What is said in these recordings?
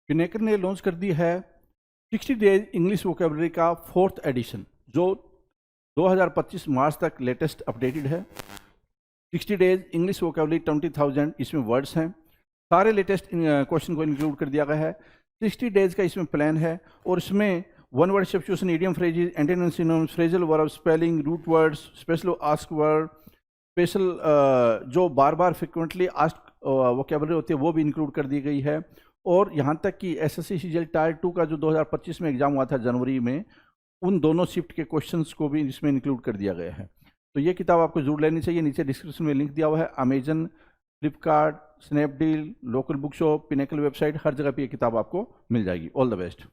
पिनेकर ने लॉन्च कर दी है 60 डेज इंग्लिश वोकेबलरी का 4th एडिशन, जो 2025 मार्च तक लेटेस्ट अपडेटेड है। 60 डेज इंग्लिश वोकेबलरी 20,000 इसमें वर्ड्स हैं। सारे लेटेस्ट क्वेश्चन को इंक्लूड कर दिया गया है। 60 डेज का इसमें प्लान है और इसमें one word substitution, idiom phrases, antonyms, synonyms, phrasal verb, spelling, root words, special ask word, special जो बार बार फ्रिक्वेंटली आस्क वोकेबलरी होती है वो भी इंक्लूड कर दी गई है। और यहाँ तक कि एसएससी सीजीएल टायर 2 का जो 2025 में एग्जाम हुआ था जनवरी में, उन दोनों शिफ्ट के क्वेश्चंस को भी इसमें इंक्लूड कर दिया गया है। तो ये किताब आपको जरूर लेनी चाहिए। नीचे डिस्क्रिप्शन में लिंक दिया हुआ है। Amazon, Flipkart, Snapdeal, local book shop, Pinnacle website, हर जगह पे ये किताब आपको मिल जाएगी। All the best.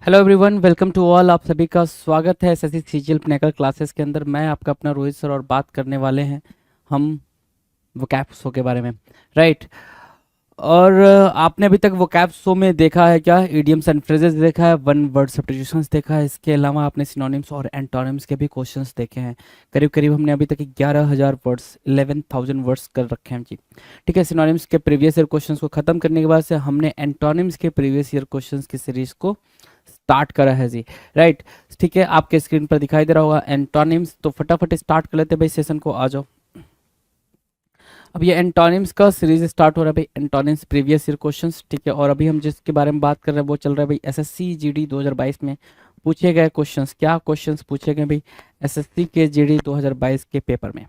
Hello everyone, welcome to all. आप सभी का स्वागत है एसएससी सीजीएल पिनेकल क्लासेस के अंदर। मैं आपका अपना रोहित सर और बात करने वाले हैं हम वोकैब शो के बारे में, राइट। और आपने अभी तक वोकैब शो में देखा है क्या? इडियम्स एंड फ्रेजेस देखा है, वन वर्ड सब्स्टिट्यूशंस देखा है, इसके अलावा आपने सिनोनिम्स और एंटोनिम्स के भी क्वेश्चंस देखे हैं। करीब करीब हमने अभी तक 11,000 वर्ड्स, 11,000 वर्ड्स कर रखे हैं जी, ठीक है। सिनोनिम्स के प्रीवियस ईयर क्वेश्चंस को खत्म करने के बाद से हमने एंटोनिम्स के प्रीवियस ईयर क्वेश्चंस की सीरीज को स्टार्ट करा है जी, राइट। ठीक है, आपके स्क्रीन पर दिखाई दे रहा होगा एंटोनिम्स। तो फटाफट स्टार्ट कर लेते हैं भाई सेशन को, आ जाओ। अब ये एंटोनिम्स का सीरीज स्टार्ट हो रहा है भाई, एंटोनिम्स प्रीवियस ईयर क्वेश्चंस, ठीक है। और अभी हम जिसके बारे में बात कर रहे हैं वो चल रहा है भाई एसएससी जीडी 2022 में पूछे गए क्वेश्चंस। क्या क्वेश्चंस पूछे गए भाई एसएससी के जीडी 2022 के पेपर में,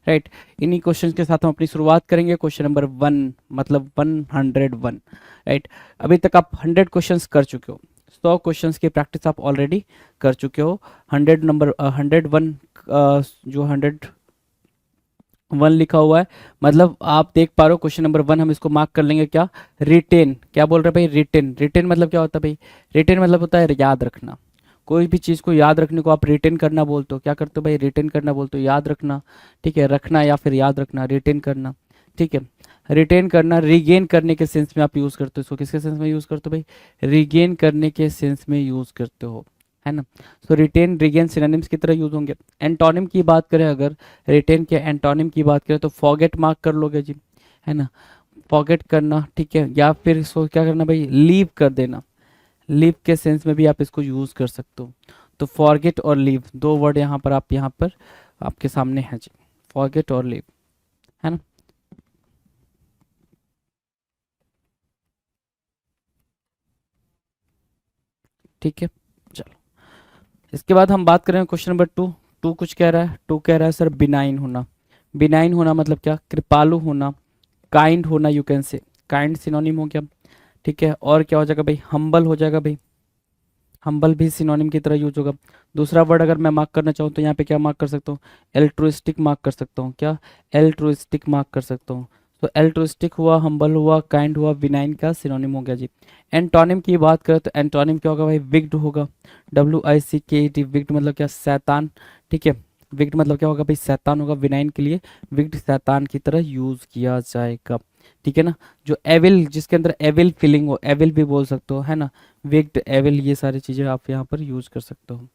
राइट। इन्हीं क्वेश्चन के साथ हम अपनी शुरुआत करेंगे। क्वेश्चन नंबर 1 मतलब 101, राइट। अभी तक आप 100 क्वेश्चंस कर चुके हो, 100 क्वेश्चंस की प्रैक्टिस आप ऑलरेडी कर चुके हो। 101 जो 101 लिखा हुआ है, मतलब आप देख पा रहे हो क्वेश्चन नंबर 1 हम इसको मार्क कर लेंगे क्या? रिटेन। क्या बोल रहे हैं भाई? रिटेन। रिटेन मतलब क्या होता है भाई? रिटेन मतलब होता है याद रखना। कोई भी चीज़ को याद रखने को आप रिटेन करना बोलते हो। क्या करते हो भाई? रिटेन करना बोलते हो, याद रखना, ठीक है। रखना या फिर याद रखना, रिटेन करना, ठीक है। रिटेन करना रिगेन करने के सेंस में आप यूज़ करते हो इसको। किसके सेंस में यूज़ करते हो भाई? रिगेन करने के सेंस में यूज़ करते हो, है ना। सो रिटेन रिगेन सिनोनिम्स की तरह यूज़ होंगे। एंटोनिम की बात करें, अगर रिटेन के एंटोनिम की बात करें तो फॉरगेट मार्क कर लोगे जी, है ना। फॉरगेट करना, ठीक है। या फिर इसको क्या करना भाई? लीव कर देना। लीव के सेंस में भी आप इसको यूज़ कर सकते हो। तो फॉरगेट और लीव दो वर्ड यहाँ पर आपके सामने हैं जी, फॉरगेट और लीव, है ना। ठीक है, चलो। इसके बाद हम बात करें क्वेश्चन नंबर 2। टू कुछ कह रहा है, टू कह रहा है सर बिनाइन होना। बिनाइन होना मतलब क्या? कृपालु होना, काइंड होना, you can say. Kind synonym हो गया, ठीक है। और क्या हो जाएगा भाई? हम्बल हो जाएगा भाई, हम्बल भी सिनोनिम की तरह यूज होगा। दूसरा वर्ड अगर मैं मार्क करना चाहूँ तो यहाँ पे क्या मार्क कर सकता हूँ? एल्ट्रुइस्टिक मार्क कर सकता हूँ। क्या? एल्ट्रुइस्टिक मार्क कर सकता हूँ। तो एल्ट्रुइस्टिक हुआ, हम्बल हुआ, काइंड हुआ, विनाइन का सिनोनिम हो गया जी। एंटोनिम की बात करें तो एंटोनिम क्या होगा भाई? विक्ड होगा, WICKED। विक्ड मतलब क्या? शैतान, ठीक है। विक्ड मतलब क्या होगा भाई? शैतान होगा। विनाइन के लिए विक्ड शैतान की तरह यूज किया जाएगा, ठीक है ना। जो एविल, जिसके अंदर एविल फीलिंग हो, एविल भी बोल सकते हो, है ना। विक्ड, एविल, ये सारी चीज़ें आप यहाँ पर यूज कर सकते हो।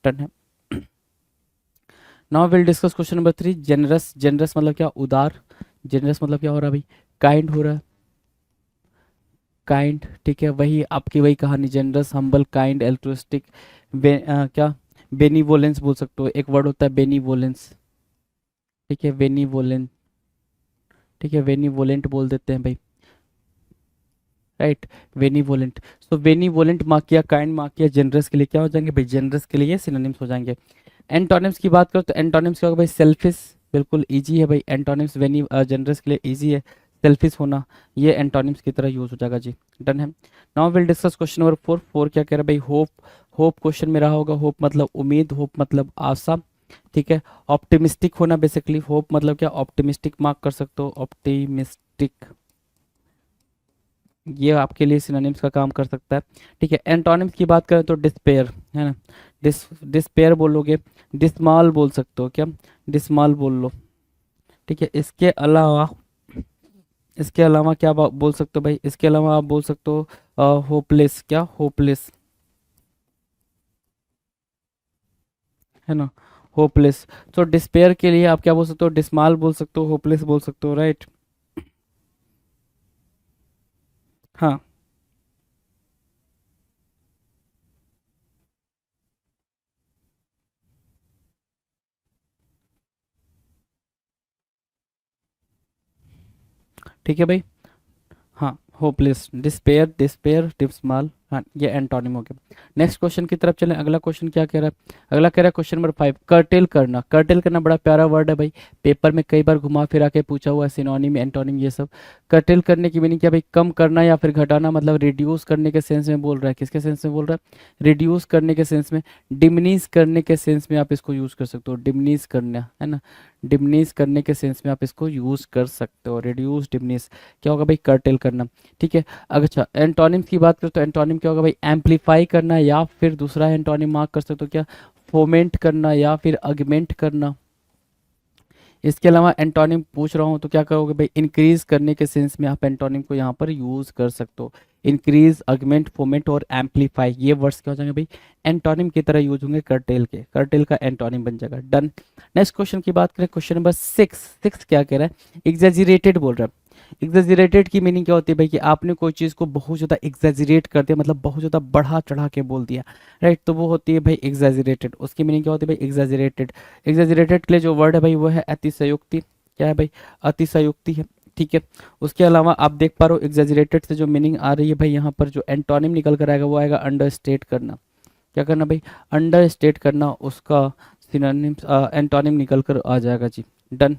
डन है। Now will discuss question number 3, generous. Generous मतलब क्या? उदार। जेनरस मतलब क्या हो रहा है भाई? काइंड हो रहा है, काइंड, ठीक है। वही आपकी वही कहानी, जेनरस, हम्बल, काइंड, एल्ट्रुइस्टिक, क्या? बेनीवोलेंस बोल सकते हो। एक वर्ड होता है बेनीवोलेंस, ठीक है। बेनीवोलेंट, ठीक है। बेनीवोलेंट बोल देते हैं भाई, राइट। बेनीवोलेंट। सो बेनीवोलेंट मार्क किया, काइंड मार्क किया, जेनरस के लिए क्या हो जाएंगे भाई? जेनरस के लिए सिनोनिम्स हो जाएंगे। एंटोनिम्स की बात करो तो एंटोनिम्स क्या होगा भाई? सेल्फिश, बिल्कुल इजी है भाई। एंटोनिम्स वेनी जेनरस के लिए इजी है। सेल्फिश होना, ये एंटोनिम्स की तरह यूज हो जाएगा जी। डन है। Now will discuss question number 4। 4 क्या कह रहा है भाई? होप। होप क्वेश्चन में रहा होगा। होप मतलब उम्मीद, होप मतलब आशा, ठीक है। ऑप्टिमिस्टिक होना, बेसिकली होप मतलब क्या? ऑप्टिमिस्टिक मार्क कर सकते हो, ऑप्टिमिस्टिक, ये आपके लिए सिनोनिम्स का काम कर सकता है, ठीक है। एंटोनिम्स की बात करें तो डिस्पेयर, है ना। डिस्पेयर बोलोगे, डिसमाल बोल सकते हो। क्या? डिसमाल बोल लो, ठीक है। इसके अलावा क्या बोल सकते हो भाई? इसके अलावा आप बोल सकते हो होपलेस। क्या? होपलेस, है ना, होपलेस। तो डिस्पेयर के लिए आप क्या बोल सकते हो, डिसमाल बोल सकते हो, होपलेस बोल सकते हो, राइट। हाँ, ठीक है भाई। हाँ, होपलेस, डिस्पेयर, डिस्पेयर, डिसमाल, हाँ ये एंटोनिम हो गया। नेक्स्ट क्वेश्चन की तरफ चलें। अगला क्वेश्चन क्या कह रहा है, अगला कह रहा है क्वेश्चन नंबर 5, कर्टेल करना। कर्टेल करना बड़ा प्यारा वर्ड है भाई, पेपर में कई बार घुमा फिरा के पूछा हुआ है, सिनोनिम, एंटोनिम ये सब। कर्टेल करने की मीनिंग क्या भाई, कम करना या फिर घटाना, मतलब रिड्यूस करने के सेंस में बोल रहा है। किसके सेंस में बोल रहा है, रिड्यूस करने के सेंस में, डिमिनिश करने के सेंस में आप इसको यूज कर सकते हो, डिमिनिश करना, है ना, डिमिनिश करने के सेंस में आप इसको यूज कर सकते हो, रिड्यूस, डिमिनिश, क्या होगा भाई, कर्टेल करना। ठीक है, अच्छा एंटोनिम्स की बात करें तो एंटोनिम क्या होगा भाई, एम्पलीफाई करना, या फिर दूसरा एंटोनिम मार्क कर सकते हो क्या, फोमेंट करना या फिर अगमेंट करना। इसके अलावा एंटोनिम पूछ रहा हूँ तो क्या करोगे भाई, इंक्रीज करने के सेंस में आप एंटोनिम को यहाँ पर यूज कर सकते हो। इंक्रीज, अगमेंट, फोमेंट और एम्पलीफाई, ये वर्ड्स क्या हो जाएंगे भाई, एंटोनिम की तरह यूज होंगे कर्टेल के, कर्टेल का एंटोनिम बन जाएगा। डन। नेक्स्ट क्वेश्चन की बात करें, क्वेश्चन नंबर 6। सिक्स क्या कह रहा है, एग्जेजरेटेड बोल रहा है। एग्जेजरेटेड की मीनिंग क्या होती है भाई, कि आपने कोई चीज़ को बहुत ज़्यादा एग्जेजरेट कर दिया, मतलब बहुत ज़्यादा बढ़ा चढ़ा के बोल दिया, राइट, तो वो होती है भाई एग्जेजरेटेड। उसकी मीनिंग क्या होती है भाई, एग्जेजरेटेड। एग्जेजरेटेड के लिए जो वर्ड है भाई वो है अतिशयोक्ति। क्या है भाई, अतिशयोक्ति है। ठीक है, उसके अलावा आप देख पा रहे हो एग्जेजरेटेड से जो मीनिंग आ रही है भाई, यहाँ पर जो एंटोनिम निकल कर आएगा वो आएगा अंडरस्टेट करना। क्या करना भाई, अंडरस्टेट करना, उसका सिनोनिम्स एंटोनिम निकल कर आ जाएगा जी। Done.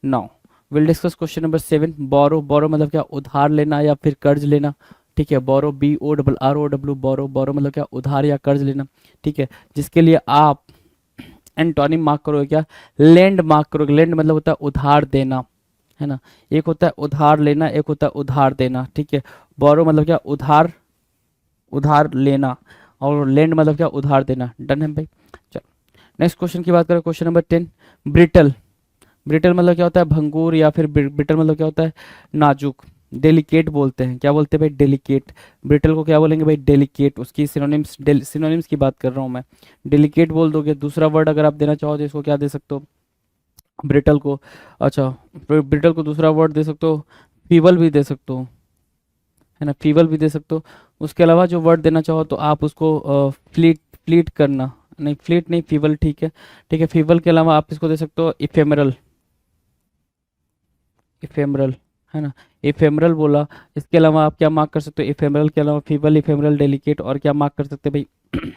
Now will discuss question number 7, borrow. Borrow मतलब क्या, उधार लेना या फिर कर्ज लेना। ठीक है, बोरो, BORROW, बोरो, बोरो मतलब क्या, उधार या कर्ज लेना। ठीक है, जिसके लिए आप एंटोनिम मार्क करोगे क्या, लेंड मार्क करोगे। लेंड मतलब होता है उधार देना, है ना, एक होता है उधार लेना, एक होता है उधार देना। ठीक है, बोरो मतलब क्या, उधार, उधार लेना, और लेंड मतलब क्या, उधार देना। डन है भाई। चलो नेक्स्ट क्वेश्चन की बात करें, क्वेश्चन नंबर 10, ब्रिटल। ब्रिटल मतलब क्या होता है, भंगूर, या फिर ब्रिटल मतलब क्या होता है, नाजुक। डेलिकेट बोलते हैं, क्या बोलते हैं भाई, डेलिकेट। ब्रिटल को क्या बोलेंगे भाई, डेलिकेट। उसकी सिनोनिम्स, सिनोनिम्स की बात कर रहा हूँ मैं, डेलिकेट बोल दोगे। दूसरा वर्ड अगर आप देना चाहो तो इसको क्या दे सकते हो, ब्रिटल को, अच्छा ब्रिटल को दूसरा वर्ड दे सकते हो, फीबल भी दे सकते हो, है ना, फीबल भी दे सकते हो। उसके अलावा जो वर्ड देना चाहो तो आप उसको फ्लीट, फ्लीट करना, नहीं फ्लीट नहीं, फीबल, ठीक है। ठीक है, फीबल के अलावा आप इसको दे सकते हो इफेमरल, इफेमरल, है ना, इफेमरल बोला। इसके अलावा आप क्या मार्क कर सकते हो, इफेमरल के अलावा फीबल, इफेमरल, डेलिकेट, और क्या मार्क कर सकते हैं भाई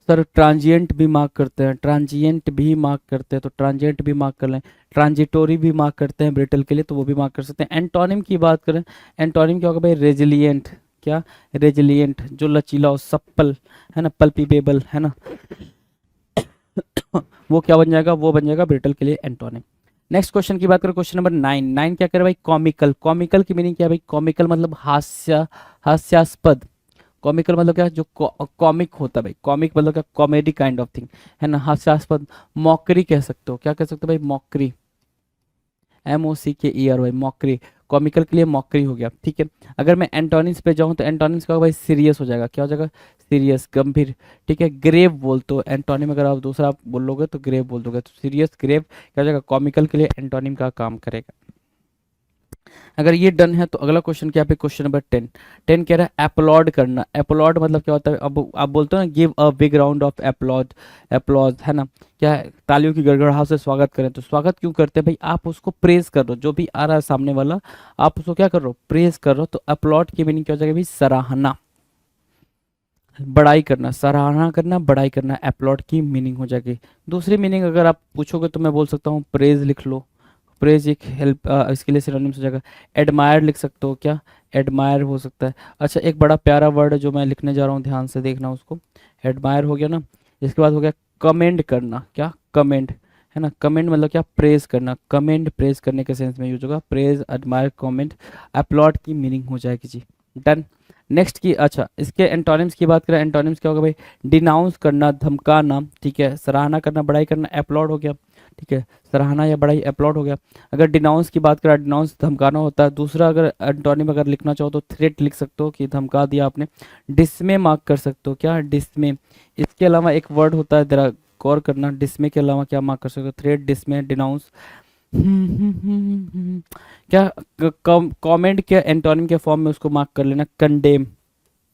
सर, ट्रांजिएंट भी मार्क करते हैं, ट्रांजिएंट भी मार्क करते हैं, तो ट्रांजिएंट भी मार्क कर लें। ट्रांजिटोरी भी मार्क करते हैं ब्रिटल के लिए, तो वो भी मार्क कर सकते हैं। एंटोनिम की बात करें, एंटोनिम क्या होगा भाई, रेजिलिएंट। क्या, रेजिलिएंट, जो लचीला हो, सप्पल, है ना, पल्पीबेबल, है ना, वो क्या बन जाएगा, वो बन जाएगा ब्रिटल के लिए एंटोनिम। नेक्स्ट क्वेश्चन की बात करें, क्वेश्चन नंबर 9। 9 क्या करे भाई, कॉमिकल। कॉमिकल की मीनिंग क्या है भाई, कॉमिकल मतलब हास्य, हास्यास्पद। कॉमिकल मतलब क्या, जो कॉमिक होता है भाई, कॉमिक मतलब क्या, कॉमेडी काइंड ऑफ थिंग, है ना, हास्यास्पद। मॉकरी कह सकते हो, क्या कह सकते हो भाई, मॉकरी, MOCKERY, मॉकरी। कॉमिकल के लिए मॉकरी हो गया। ठीक है, अगर मैं एंटोनिम्स पे जाऊं तो एंटोनिम्स का होगा भाई, सीरियस हो जाएगा। क्या हो जाएगा, सीरियस, गंभीर। ठीक है, ग्रेव बोल तो एंटोनिम अगर आप दूसरा आप बोलोगे तो ग्रेव बोल दोगे, तो सीरियस, ग्रेव क्या हो जाएगा, कॉमिकल के लिए एंटोनिम का काम करेगा। अगर ये डन है तो अगला क्वेश्चन क्या पे, क्वेश्चन नंबर 10। 10 कह रहा है अपलॉड करना। अपलॉड मतलब क्या होता है, अब आप बोलते हो ना, give a big round of applause, applause, है ना, क्या है, तालियों की गड़गड़ाहट से स्वागत करें। तो स्वागत क्यों करते हैं भाई, आप उसको प्रेज कर रहे हो, जो भी आ रहा है सामने वाला, आप उसको क्या कर रहे हो, प्रेज कर रहे हो। तो अपलॉड की मीनिंग क्या हो जाएगी भाई, सराहना, बड़ाई करना, सराहना करना, बड़ाई करना, अपलॉड की मीनिंग हो जाएगी। दूसरी मीनिंग अगर आप पूछोगे तो मैं बोल सकता हूँ प्रेज लिख लो। प्रेज एक हेल्प, इसके लिए सिनोनिम्स हो जाएगा। एडमायर लिख सकते हो, क्या, एडमायर हो सकता है। अच्छा एक बड़ा प्यारा वर्ड है जो मैं लिखने जा रहा हूँ, ध्यान से देखना उसको। एडमायर हो गया ना, इसके बाद हो गया कमेंड करना। क्या, कमेंड, है ना, कमेंड मतलब क्या, प्रेज करना। कमेंड प्रेज करने के सेंस में यूज होगा, प्रेज, एडमायर, कमेंट, अपलॉड की मीनिंग हो जाएगी जी। डन। नेक्स्ट की, अच्छा इसके एंटोनिम्स की बात करें, एंटोनिम्स क्या होगा भाई, डिनाउंस करना, धमकाना। ठीक है, सराहना करना, बड़ाई करना, अपलॉड हो गया। ठीक है, सराहना या बड़ाई, अपलॉड हो गया। अगर डिनाउंस की बात करें, डिनाउंस धमकाना होता है। दूसरा अगर एंटोनिम अगर लिखना चाहो तो थ्रेट लिख सकते हो, कि धमका दिया आपने। डिसमे मार्क कर सकते हो, क्या, डिसमे। इसके अलावा एक वर्ड होता है गौर करना, डिसमे के अलावा क्या मार्क कर सकते हो, थ्रेड, डिसमे, डिनाउंस। क्या कमेंट के एंटोनिम के फॉर्म में उसको मार्क कर लेना, कंडेम,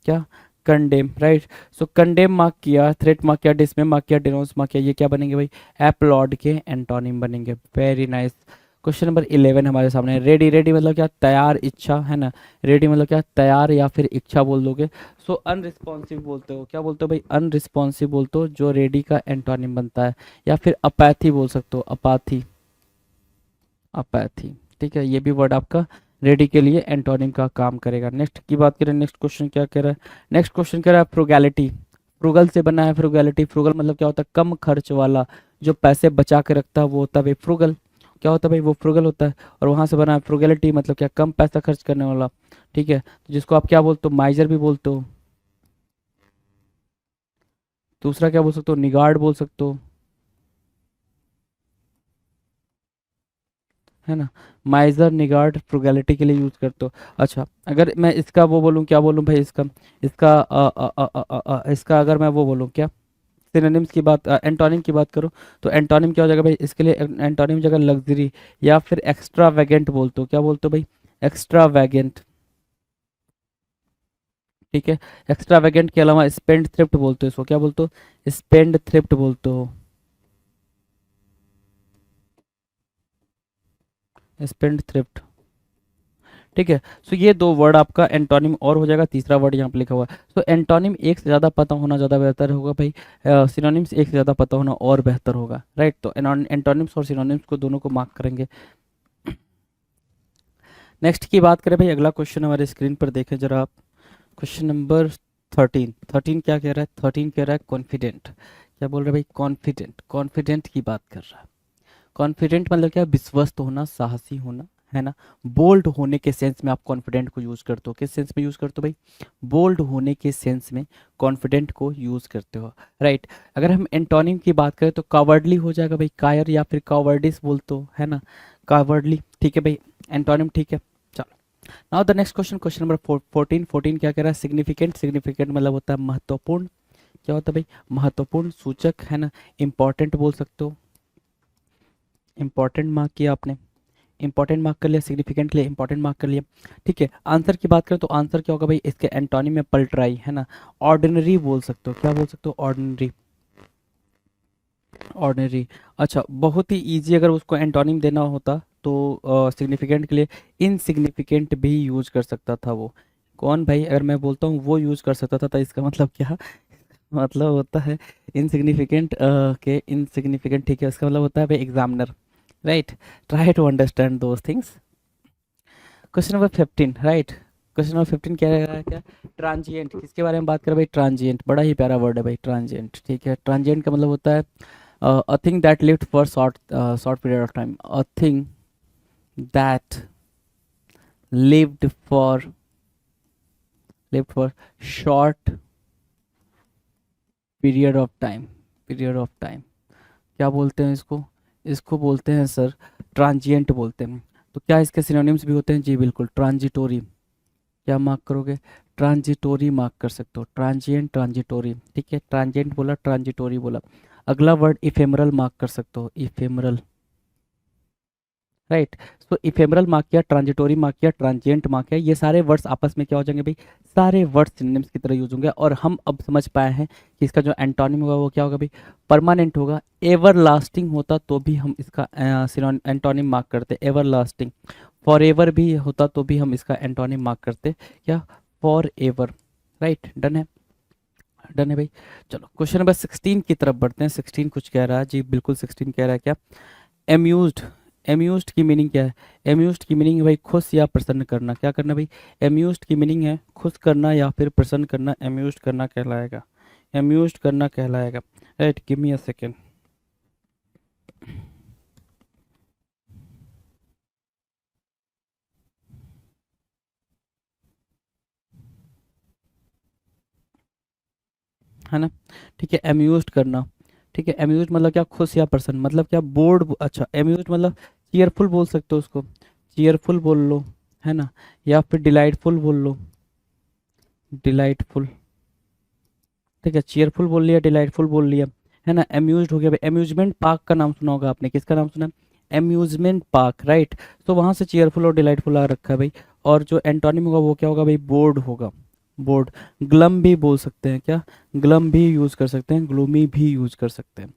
क्या कंडेम, राइट। सो कंडेम मार्क किया, थ्रेट मार्क किया, डिसमे मार्क किया, डिनोंस मार्क किया, ये क्या बनेंगे भाई, एप्लॉड के एंटोनिम बनेंगे। Very nice. क्वेश्चन नंबर 11 हमारे सामने है। रेडी, रेडी मतलब क्या, तैयार, इच्छा, है ना। रेडी मतलब क्या, तैयार या फिर इच्छा बोल दोगे। सो अनरिस्पॉन्सिव बोलते हो, क्या बोलते हो भाई, अनरिस्पॉन्सिव बोलते हो, जो रेडी का एंटोनिम बनता है। या फिर अपैथी बोल सकते हो, अपाथी, अपैथी, ठीक है। ये भी वर्ड आपका रेडी के लिए एंटोनिम का काम करेगा। नेक्स्ट की बात करें, नेक्स्ट क्वेश्चन क्या कह रहा है, नेक्स्ट क्वेश्चन कह रहा है फ्रुगैलिटी। फ्रुगल से बना है फ्रुगैलिटी। फ्रुगल मतलब क्या होता है, कम खर्च वाला, जो पैसे बचा के रखता है वो होता है भाई फ्रुगल। क्या होता है भाई, वो फ्रुगल होता है। और वहां से बना है फ्रुगैलिटी, मतलब क्या, कम पैसा खर्च करने वाला, ठीक है। तो जिसको आप क्या बोलते हो, माइजर भी बोलते हो। दूसरा क्या बोल सकते हो, निगार्ड बोल सकते हो, है ना। माइजर, निगार्ड फ्रुगैलिटी के लिए यूज करते हो। अच्छा, अगर मैं इसका वो बोलूँ, क्या बोलूँ भाई, इसका इसका इसका अगर मैं वो बोलूँ, क्या सिनोनिम्स की बात, एंटोनिम की बात करूँ, तो एंटोनिम क्या हो जाएगा भाई, इसके लिए एंटोनिम जगह लग्जरी या फिर एक्स्ट्रा वैगेंट बोलते हो। क्या बोलते हो भाई, एक्स्ट्रा वैगेंट, ठीक है। एक्स्ट्रा वैगेंट के अलावा स्पेंड थ्रिफ्ट बोलते हो इसको, क्या बोलते हो, स्पेंड थ्रिफ्ट बोलते हो, स्पेंड थ्रिफ्ट, ठीक है। सो ये दो वर्ड आपका एंटोनिम और हो जाएगा। तीसरा वर्ड यहाँ पे लिखा हुआ है। सो एंटोनिम एक से ज़्यादा पता होना ज़्यादा बेहतर होगा भाई, सिनोनिम्स एक से ज़्यादा पता होना और बेहतर होगा, राइट। तो एंटोनिम्स और सिनोनिम्स को दोनों को मार्क करेंगे। नेक्स्ट की बात करें भाई, अगला क्वेश्चन हमारे स्क्रीन पर देखें जरा आप। Question number 13। 13 क्या कह रहा है, 13 कह रहा है कॉन्फिडेंट। क्या बोल रहे हैं भाई, कॉन्फिडेंट, कॉन्फिडेंट की बात कर रहा है। कॉन्फिडेंट मतलब क्या, विश्वस्त होना, साहसी होना, है ना। बोल्ड होने के सेंस में आप कॉन्फिडेंट को यूज करते हो। किस सेंस में यूज करते हो भाई, बोल्ड होने के सेंस में कॉन्फिडेंट को यूज करते हो, राइट। अगर हम एंटोनिम की बात करें तो कावर्डली हो जाएगा भाई, कायर या फिर कावर्डिस बोलते हो, है ना, कावर्डली, ठीक है भाई, एंटोनिम, ठीक है। चलो, now the next question, question number 14। 14 क्या कह रहा है, सिग्निफिकेंट। सिग्निफिकेंट मतलब होता है महत्वपूर्ण। क्या होता है भाई, महत्वपूर्ण, सूचक, है ना। इंपॉर्टेंट बोल सकते हो, इंपॉर्टेंट मार्क किया आपने, इंपॉर्टेंट मार्क कर लिया, सिग्निफिकेंट के लिए इंपॉर्टेंट मार्क कर लिया, ठीक है। आंसर की बात करें तो आंसर क्या होगा भाई, इसके एंटोनिम में पलटराई, है ना। ऑर्डिनरी बोल सकते हो, क्या बोल सकते हो, ऑर्डिनरी, ऑर्डिनरी। अच्छा, बहुत ही इजी अगर उसको एंटोनिम देना होता तो सिग्निफिकेंट के लिए इनसिग्निफिकेंट भी यूज कर सकता था वो। कौन भाई, अगर मैं बोलता हूँ वो यूज कर सकता था तो इसका मतलब क्या, मतलब होता है इनसिग्निफिकेंट के इनसिग्निफिकेंट, ठीक है। इसका मतलब होता है भाई examiner, right. Try to understand those things. Question number 15, right. Question number 15 क्या रह रहा है, क्या, ट्रांजिएंट। किसके बारे में बात करें भाई, ट्रांजिएंट, बड़ा ही प्यारा वर्ड है भाई, ट्रांजिएंट, ठीक है। ट्रांजिएंट का मतलब होता है a thing that lived for short period of time, a thing that lived for, lived for short period of time, period of time. क्या बोलते हैं इसको, इसको बोलते हैं सर ट्रांजिएंट बोलते हैं। तो क्या इसके सिनोनिम्स भी होते हैं, जी बिल्कुल, ट्रांजिटोरी। क्या मार्क करोगे, ट्रांजिटोरी मार्क कर सकते हो, ट्रांजिएंट, ट्रांजिटोरी, ठीक है। ट्रांजिएंट बोला, ट्रांजिटोरी बोला। अगला वर्ड इफेमरल मार्क कर सकते हो, इफेमरल, राइट। तो इफेमरल मार्क किया, ट्रांजिटोरी मार्क किया, ट्रांजिएंट मार्क किया, ये सारे वर्ड्स आपस में क्या हो जाएंगे भाई, सारे वर्ड्स सिनोनिम्स की तरह यूज होंगे। और हम अब समझ पाए हैं कि इसका जो एंटोनिम होगा वो क्या होगा भाई, परमानेंट होगा। एवर लास्टिंग होता तो भी हम इसका एंटोनिम मार्क करते, एवर लास्टिंग। फॉर एवर भी होता तो भी हम इसका एंटोनिम मार्क करते, क्या, फॉर एवर, राइट। डन है, डन है भाई। चलो क्वेश्चन नंबर 16 की तरफ बढ़ते हैं। 16 कुछ कह रहा है, जी बिल्कुल 16 कह रहा है क्या, एम्यूज्ड। एम्यूज्ड की मीनिंग क्या है, एम्यूज्ड की मीनिंग है भाई खुश या प्रसन्न करना। क्या करना भाई, एम्यूज्ड की मीनिंग है खुश करना या फिर प्रसन्न करना, एम्यूज्ड करना कहलाएगा, एम्यूज्ड करना कहलाएगा, right. Give me a second. है ना, ठीक है, एम्यूज्ड करना, ठीक है। एम्यूज्ड मतलब क्या, खुश या प्रसन्न, मतलब क्या, बोर्ड, अच्छा, एम्यूज्ड मतलब चीयरफुल बोल सकते हो उसको, चीयरफुल बोल लो, है ना। या फिर डिलाइटफुल बोल लो, डिलाइटफुल, ठीक है। चीयरफुल बोल लिया, डिलाइटफुल बोल लिया, है ना। अम्यूज्ड हो गया भाई, अम्यूजमेंट पार्क का नाम सुना होगा आपने, किसका नाम सुना? Amusement park, right. तो वहाँ से चेयरफुल और डिलाइटफुल आ रखा है भाई। और जो एंटोनिम होगा वो क्या होगा भाई? बोर्ड होगा, बोर्ड। ग्लम भी बोल सकते हैं, क्या? ग्लम भी यूज कर सकते हैं, ग्लूमी भी यूज कर सकते हैं,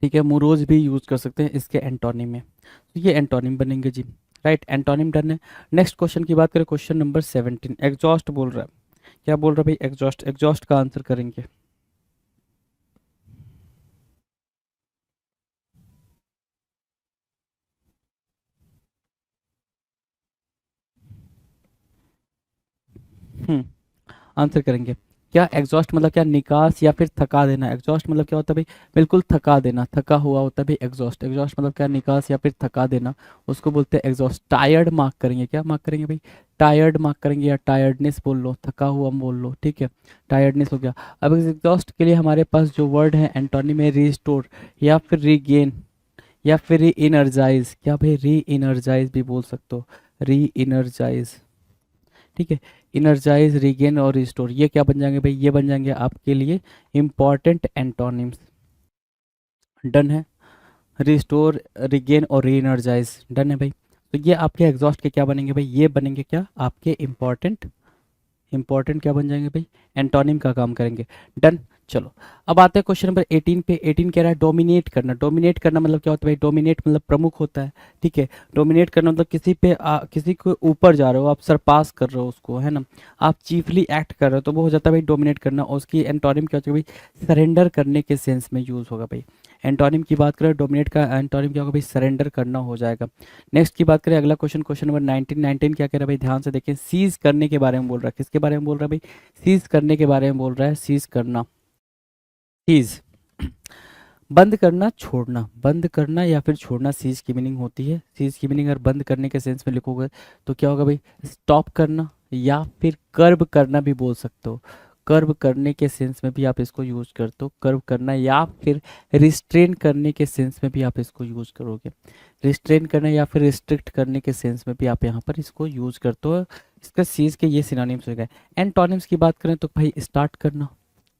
ठीक है। मोरोज भी यूज कर सकते हैं इसके एंटोनिम में। तो ये एंटोनिम बनेंगे जी, राइट। एंटोनिम डन है। नेक्स्ट क्वेश्चन की बात करें, क्वेश्चन नंबर 17, एग्जॉस्ट बोल रहा है। क्या बोल रहा है भाई? एग्जॉस्ट। एग्जॉस्ट का आंसर करेंगे। आंसर करेंगे। क्या एग्जॉस्ट मतलब क्या? निकास या फिर थका देना। एग्जॉस्ट मतलब क्या होता है भाई? बिल्कुल थका देना, थका हुआ होता है भाई एग्जॉस्ट। एग्जॉस्ट मतलब क्या? निकास या फिर थका देना, उसको बोलते हैं एग्जॉस्ट। टायर्ड मार्क करेंगे, क्या मार्क करेंगे भाई? टायर्ड मार्क करेंगे, या टायर्डनेस बोल लो, थका हुआ बोल लो, ठीक है। टायर्डनेस हो गया। अब इस एग्जॉस्ट के लिए हमारे पास जो वर्ड है एंटोनिम में रिस्टोर या फिर रीगेन या फिर री इनर्जाइज। क्या भाई? री इनर्जाइज भी बोल सकते हो, री इनर्जाइज, ठीक है। इनर्जाइज, रिगेन और रिस्टोर, ये क्या बन जाएंगे भाई? ये बन जाएंगे आपके लिए इंपॉर्टेंट एंटोनिम्स। डन है। रिस्टोर, रिगेन और री एनर्जाइज, डन है भाई। तो ये आपके एग्जॉस्ट के क्या बनेंगे भाई? ये बनेंगे क्या? आपके इंपॉर्टेंट। इंपॉर्टेंट क्या बन जाएंगे भाई? एंटोनिम का काम करेंगे। डन। चलो, अब आते हैं क्वेश्चन नंबर 18 पे। 18 कह रहा है डोमिनेट करना। डोमिनेट करना मतलब क्या होता है भाई? डोमिनेट मतलब प्रमुख होता है, ठीक है। डोमिनेट करना मतलब किसी पे किसी को ऊपर जा रहे हो आप, सरपास कर रहे हो उसको, है ना। आप चीफली एक्ट कर रहे हो, तो वो हो जाता है भाई डोमिनेट करना। और उसकी एंटोनिम क्या होता है भाई? सरेंडर करने के सेंस में यूज होगा भाई। एंटोनिम की बात करें, डोमिनेट का एंटोनिम क्या होगा भाई? सरेंडर करना हो जाएगा। नेक्स्ट की बात करें, अगला क्वेश्चन, क्वेश्चन नंबर 19। 19 क्या कह रहा है भाई? ध्यान से देखें, सीज करने के बारे में बोल रहा है। किसके बारे में बोल रहा है भाई? सीज करने के बारे में बोल रहा है, सीज करना। सीज, बंद करना, छोड़ना। बंद करना या फिर छोड़ना सीज की मीनिंग होती है। सीज की मीनिंग अगर बंद करने के सेंस में लिखोगे तो क्या होगा भाई? स्टॉप करना या फिर कर्ब करना भी बोल सकते हो। कर्ब करने के सेंस में भी आप इसको यूज करते हो, कर्ब करना, या फिर रिस्ट्रेन करने के सेंस में भी आप इसको यूज करोगे। रिस्ट्रेन करना या फिर रिस्ट्रिक्ट करने के सेंस में भी आप यहाँ पर इसको यूज करते हो। इसका सीज के ये सिनोनिम्स हो गए। एंटोनिम्स की बात करें तो भाई स्टार्ट करना,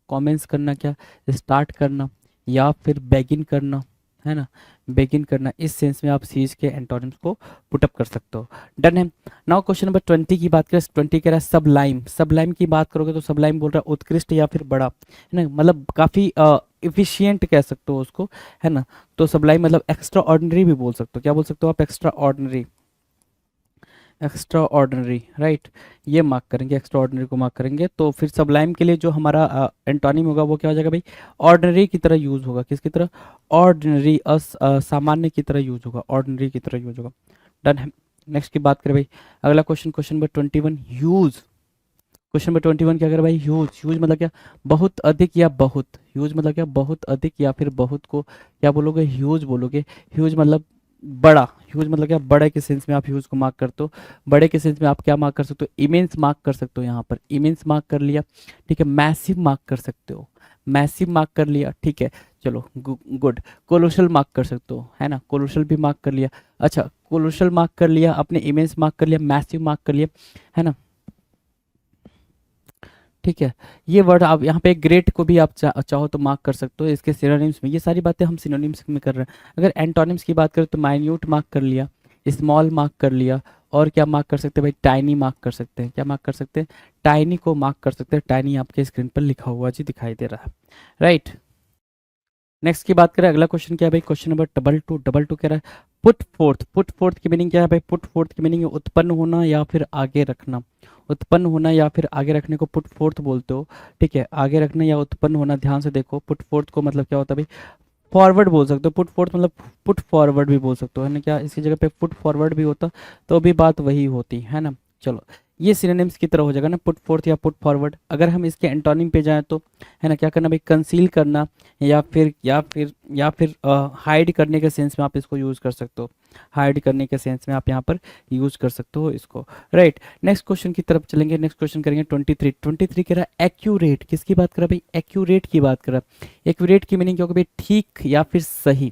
कमेंस करना, क्या? स्टार्ट करना, या फिर बेगिन करना, है ना। बेगिन करना, इस सेंस में आप सीज के एंटोनिम्स को पुटअप कर सकते हो। डन है। नाउ क्वेश्चन नंबर 20 की बात करें। 20 कह रहा है सबलाइम। सबलाइम की बात करोगे तो सबलाइम बोल रहा है उत्कृष्ट या फिर बड़ा, है ना। मतलब काफ़ी इफिशियंट कह सकते हो उसको, है ना। तो सबलाइम मतलब एक्स्ट्रा ऑर्डिनरी भी बोल सकते हो। क्या बोल सकते हो आप? Extra ordinary. Extra ordinary, right. ये मार्क करेंगे, एक्स्ट्रा ऑर्डिनरी को मार्क करेंगे। तो फिर सबलाइम के लिए जो हमारा एंटोनिम होगा वो क्या हो जाएगा भाई? ऑर्डिनरी की तरह यूज होगा। किसकी तरह? ऑर्डिनरी, सामान्य की तरह यूज होगा, ऑर्डिनरी की तरह यूज होगा। डन है। नेक्स्ट की बात करें भाई, अगला question, question number 21, huge. Question number 21 क्या कर भाई? ह्यूज। ह्यूज मतलब क्या? बहुत अधिक या बहुत। ह्यूज मतलब क्या? बहुत अधिक या फिर बहुत को क्या बोलोगे? ह्यूज बोलोगे। ह्यूज मतलब बड़ा। ह्यूज मतलब क्या? बड़े के सेंस में आप ह्यूज को मार्क करते हो। बड़े के सेंस में आप क्या मार्क कर सकते हो? इमेंस मार्क कर सकते हो। यहाँ पर इमेंस मार्क कर लिया, ठीक है। मैसिव मार्क कर सकते हो, मैसिव मार्क कर लिया, ठीक है। चलो, गुड। कोलोशल मार्क कर सकते हो, है ना। कोलोशल भी मार्क कर लिया। अच्छा, कोलोशल मार्क कर लिया, अपने इमेंस मार्क कर लिया, मैसिव मार्क कर लिया, है ना, ठीक है। ये वर्ड आप यहाँ पे ग्रेट को भी आप चाहो तो मार्क कर सकते हो इसके सिनोनिम्स में। ये सारी बातें हम सिनोनिम्स में कर रहे हैं। अगर एंटोनिम्स की बात करें तो माइन्यूट मार्क कर लिया, स्मॉल मार्क कर लिया, और क्या मार्क कर सकते हैं भाई? टाइनी मार्क कर सकते हैं। क्या मार्क कर सकते हैं? टाइनी को मार्क कर सकते हैं। टाइनी आपके स्क्रीन पर लिखा हुआ जी दिखाई दे रहा है, राइट। नेक्स्ट की बात करें, अगला क्वेश्चन क्या है भाई? Question number double two. Double two कह रहा है पुट फोर्थ। पुट फोर्थ की मीनिंग क्या है भाई? पुट फोर्थ की मीनिंग है उत्पन्न होना या फिर आगे रखना। उत्पन्न होना या फिर आगे रखने को पुट फोर्थ बोलते हो, ठीक है। आगे रखना या उत्पन्न होना, ध्यान से देखो। पुट फोर्थ को मतलब क्या होता है भाई? फॉरवर्ड बोल सकते हो। पुट फोर्थ मतलब पुट फॉरवर्ड भी बोल सकते हो, है ना। क्या इसकी जगह पे पुट फॉरवर्ड भी होता तो भी बात वही होती, है ना। चलो, ये सिनोनिम्स की तरह हो जाएगा ना, पुट फोर्थ या पुट फॉरवर्ड। अगर हम इसके एंटोनिम पे जाएं तो, है ना, क्या करना भाई? कंसील करना, या फिर हाइड करने के सेंस में आप इसको यूज़ कर सकते हो। हाइड करने के सेंस में आप यहाँ पर यूज़ कर सकते हो इसको, राइट। नेक्स्ट क्वेश्चन की तरफ चलेंगे। नेक्स्ट क्वेश्चन करेंगे 23। 23 कह रहा है एक्यूरेट। किसकी बात कर रहा है भाई? एक्यूरेट की बात कर रहा है। एक्यूरेट की मीनिंग क्या होगी भाई? ठीक या फिर सही।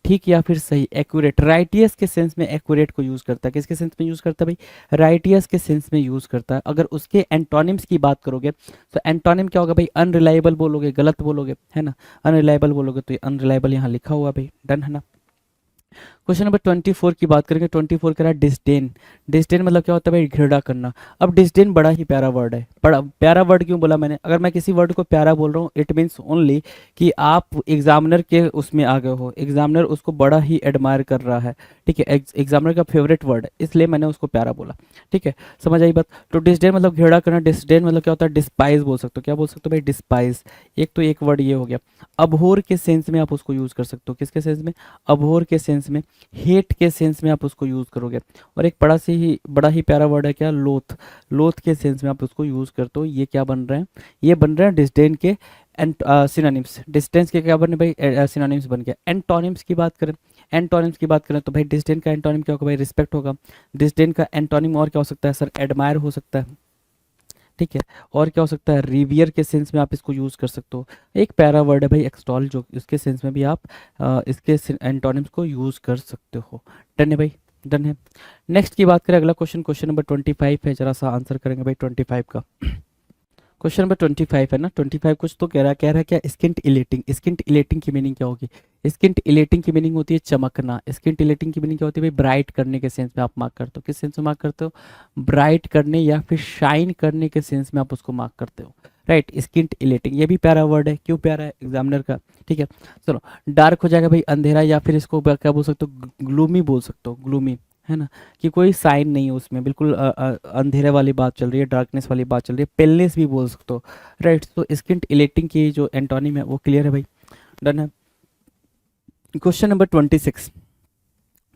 ठीक या फिर सही, एक्यूरेट। राइटियस के सेंस में एक्यूरेट को यूज करता है, किसके सेंस में यूज करता है भाई, राइटियस के सेंस में यूज करता है। अगर उसके एंटोनिम्स की बात करोगे तो एंटोनिम क्या होगा भाई, अनरिलायबल बोलोगे, गलत बोलोगे, है ना, अनरिलायबल बोलोगे तो ये अनरिलायबल यहाँ लिखा हुआ भाई, डन है ना। क्वेश्चन नंबर 24 की बात करेंगे। 24 कह रहा है डिस्डेन। डिस्डेन मतलब क्या होता है भाई, घृणा करना। अब डिस्डेन बड़ा ही प्यारा वर्ड है। बड़ा प्यारा वर्ड क्यों बोला मैंने, अगर मैं किसी वर्ड को प्यारा बोल रहा हूँ इट मीन्स ओनली कि आप एग्जामिनर के उसमें आ गए हो, एग्जामिनर उसको बड़ा ही एडमायर कर रहा है, ठीक है, एग्जामिनर का फेवरेट वर्ड है, इसलिए मैंने उसको प्यारा बोला, ठीक है, समझ आई बात। तो डिस्डेन मतलब घृणा करना। डिस्डेन मतलब क्या होता है, डिस्पाइज बोल सकते हो, क्या बोल सकते हो भाई, डिस्पाइज। एक तो एक वर्ड ये हो गया। अबहोर के सेंस में आप उसको यूज कर सकते हो, किसके सेंस में, अबहोर के सेंस में। हेट के सेंस में आप उसको यूज करोगे। और एक बड़ा ही प्यारा वर्ड है क्या, लोथ। लोथ के सेंस में आप उसको यूज करते हो। ये क्या बन रहे हैं, ये बन रहे हैं डिस्डेन के सिनोनिम्स। डिस्टेंस के क्या बने भाई, सिनोनिम्स बन गया। एंटोनिम्स की बात करें, एंटोनिम्स की बात करें तो भाई डिस्डेन का एंटोनिम क्या होगा भाई, रिस्पेक्ट होगा। डिस्डेन का एंटोनिम और क्या हो सकता है सर, एडमायर हो सकता है, ठीक है। और क्या हो सकता है, रिवियर के सेंस में आप इसको यूज कर सकते हो। एक पैरा वर्ड है भाई एक्सटॉल, जो इसके सेंस में भी आप इसके एंटोनिम्स को यूज कर सकते हो। डन है भाई, डन है। नेक्स्ट की बात करें, अगला क्वेश्चन, क्वेश्चन नंबर 25 है, जरा सा आंसर करेंगे भाई 25 का। क्वेश्चन नंबर 25 है ना, 25 कुछ तो कह रहा है क्या, स्किंट इलेटिंग। स्किंट इलेटिंग की मीनिंग क्या होगी, स्किंट इलेटिंग की मीनिंग होती है चमकना। स्किंट इलेटिंग की मीनिंग क्या होती है भाई, ब्राइट करने के सेंस में आप मार्क करते हो। किस सेंस में मार्क करते हो, ब्राइट करने या फिर शाइन करने के सेंस में आप उसको मार्क करते हो, राइट। स्किंट इलेटिंग ये भी प्यारा वर्ड है, क्यों प्यारा है, एग्जामिनर का, ठीक है। चलो, डार्क हो जाएगा भाई अंधेरा, या फिर इसको क्या बोल सकते हो, ग्लूमी बोल सकते हो, ग्लूमी, है ना, कि कोई साइन नहीं है उसमें, बिल्कुल अंधेरे वाली बात चल रही है, डार्कनेस वाली बात चल रही है। पेलनेस भी बोल सकते हो, राइट। तो स्किंट इलेटिंग की जो एंटोनिम है वो क्लियर है भाई, डन है। Question number 26।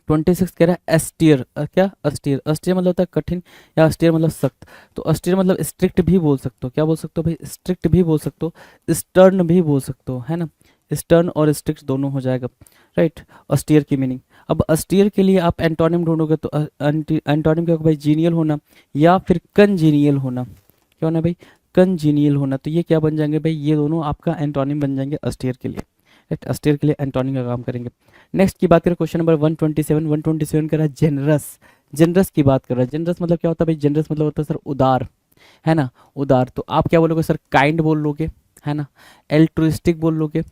26 कह रहा है अस्टियर। क्या, अस्टियर। अस्टियर मतलब होता है कठिन, या अस्टियर मतलब सख्त। तो अस्टियर मतलब स्ट्रिक्ट भी बोल सकते हो, क्या बोल सकते हो भाई, स्ट्रिक्ट भी बोल सकते हो, स्टर्न भी बोल सकते हो, है ना। स्टर्न और स्ट्रिक्ट दोनों हो जाएगा, राइट। अस्टियर की मीनिंग, अब अस्टियर के लिए आप एंटोनिम ढूंढोगे तो एंटोनिम क्या होगा भाई, जीनियल होना या फिर कनजीनियल होना। क्या होना भाई, कनजीनियल होना। तो ये क्या बन जाएंगे भाई, ये दोनों आपका एंटोनिम बन जाएंगे अस्टियर के लिए, राइट। अस्टियर के लिए एंटोनिम का काम करेंगे। नेक्स्ट की बात करें, क्वेश्चन नंबर 127। 127 कर रहा है जेनरस। जेनरस की बात कर रहा है। जेनरस मतलब क्या होता है भाई, जेनरस मतलब होता है सर उदार, है ना, उदार। तो आप क्या बोलोगे सर, काइंड बोल लोगे, है ना, एल्ट्रुइस्टिक बोल लोगे,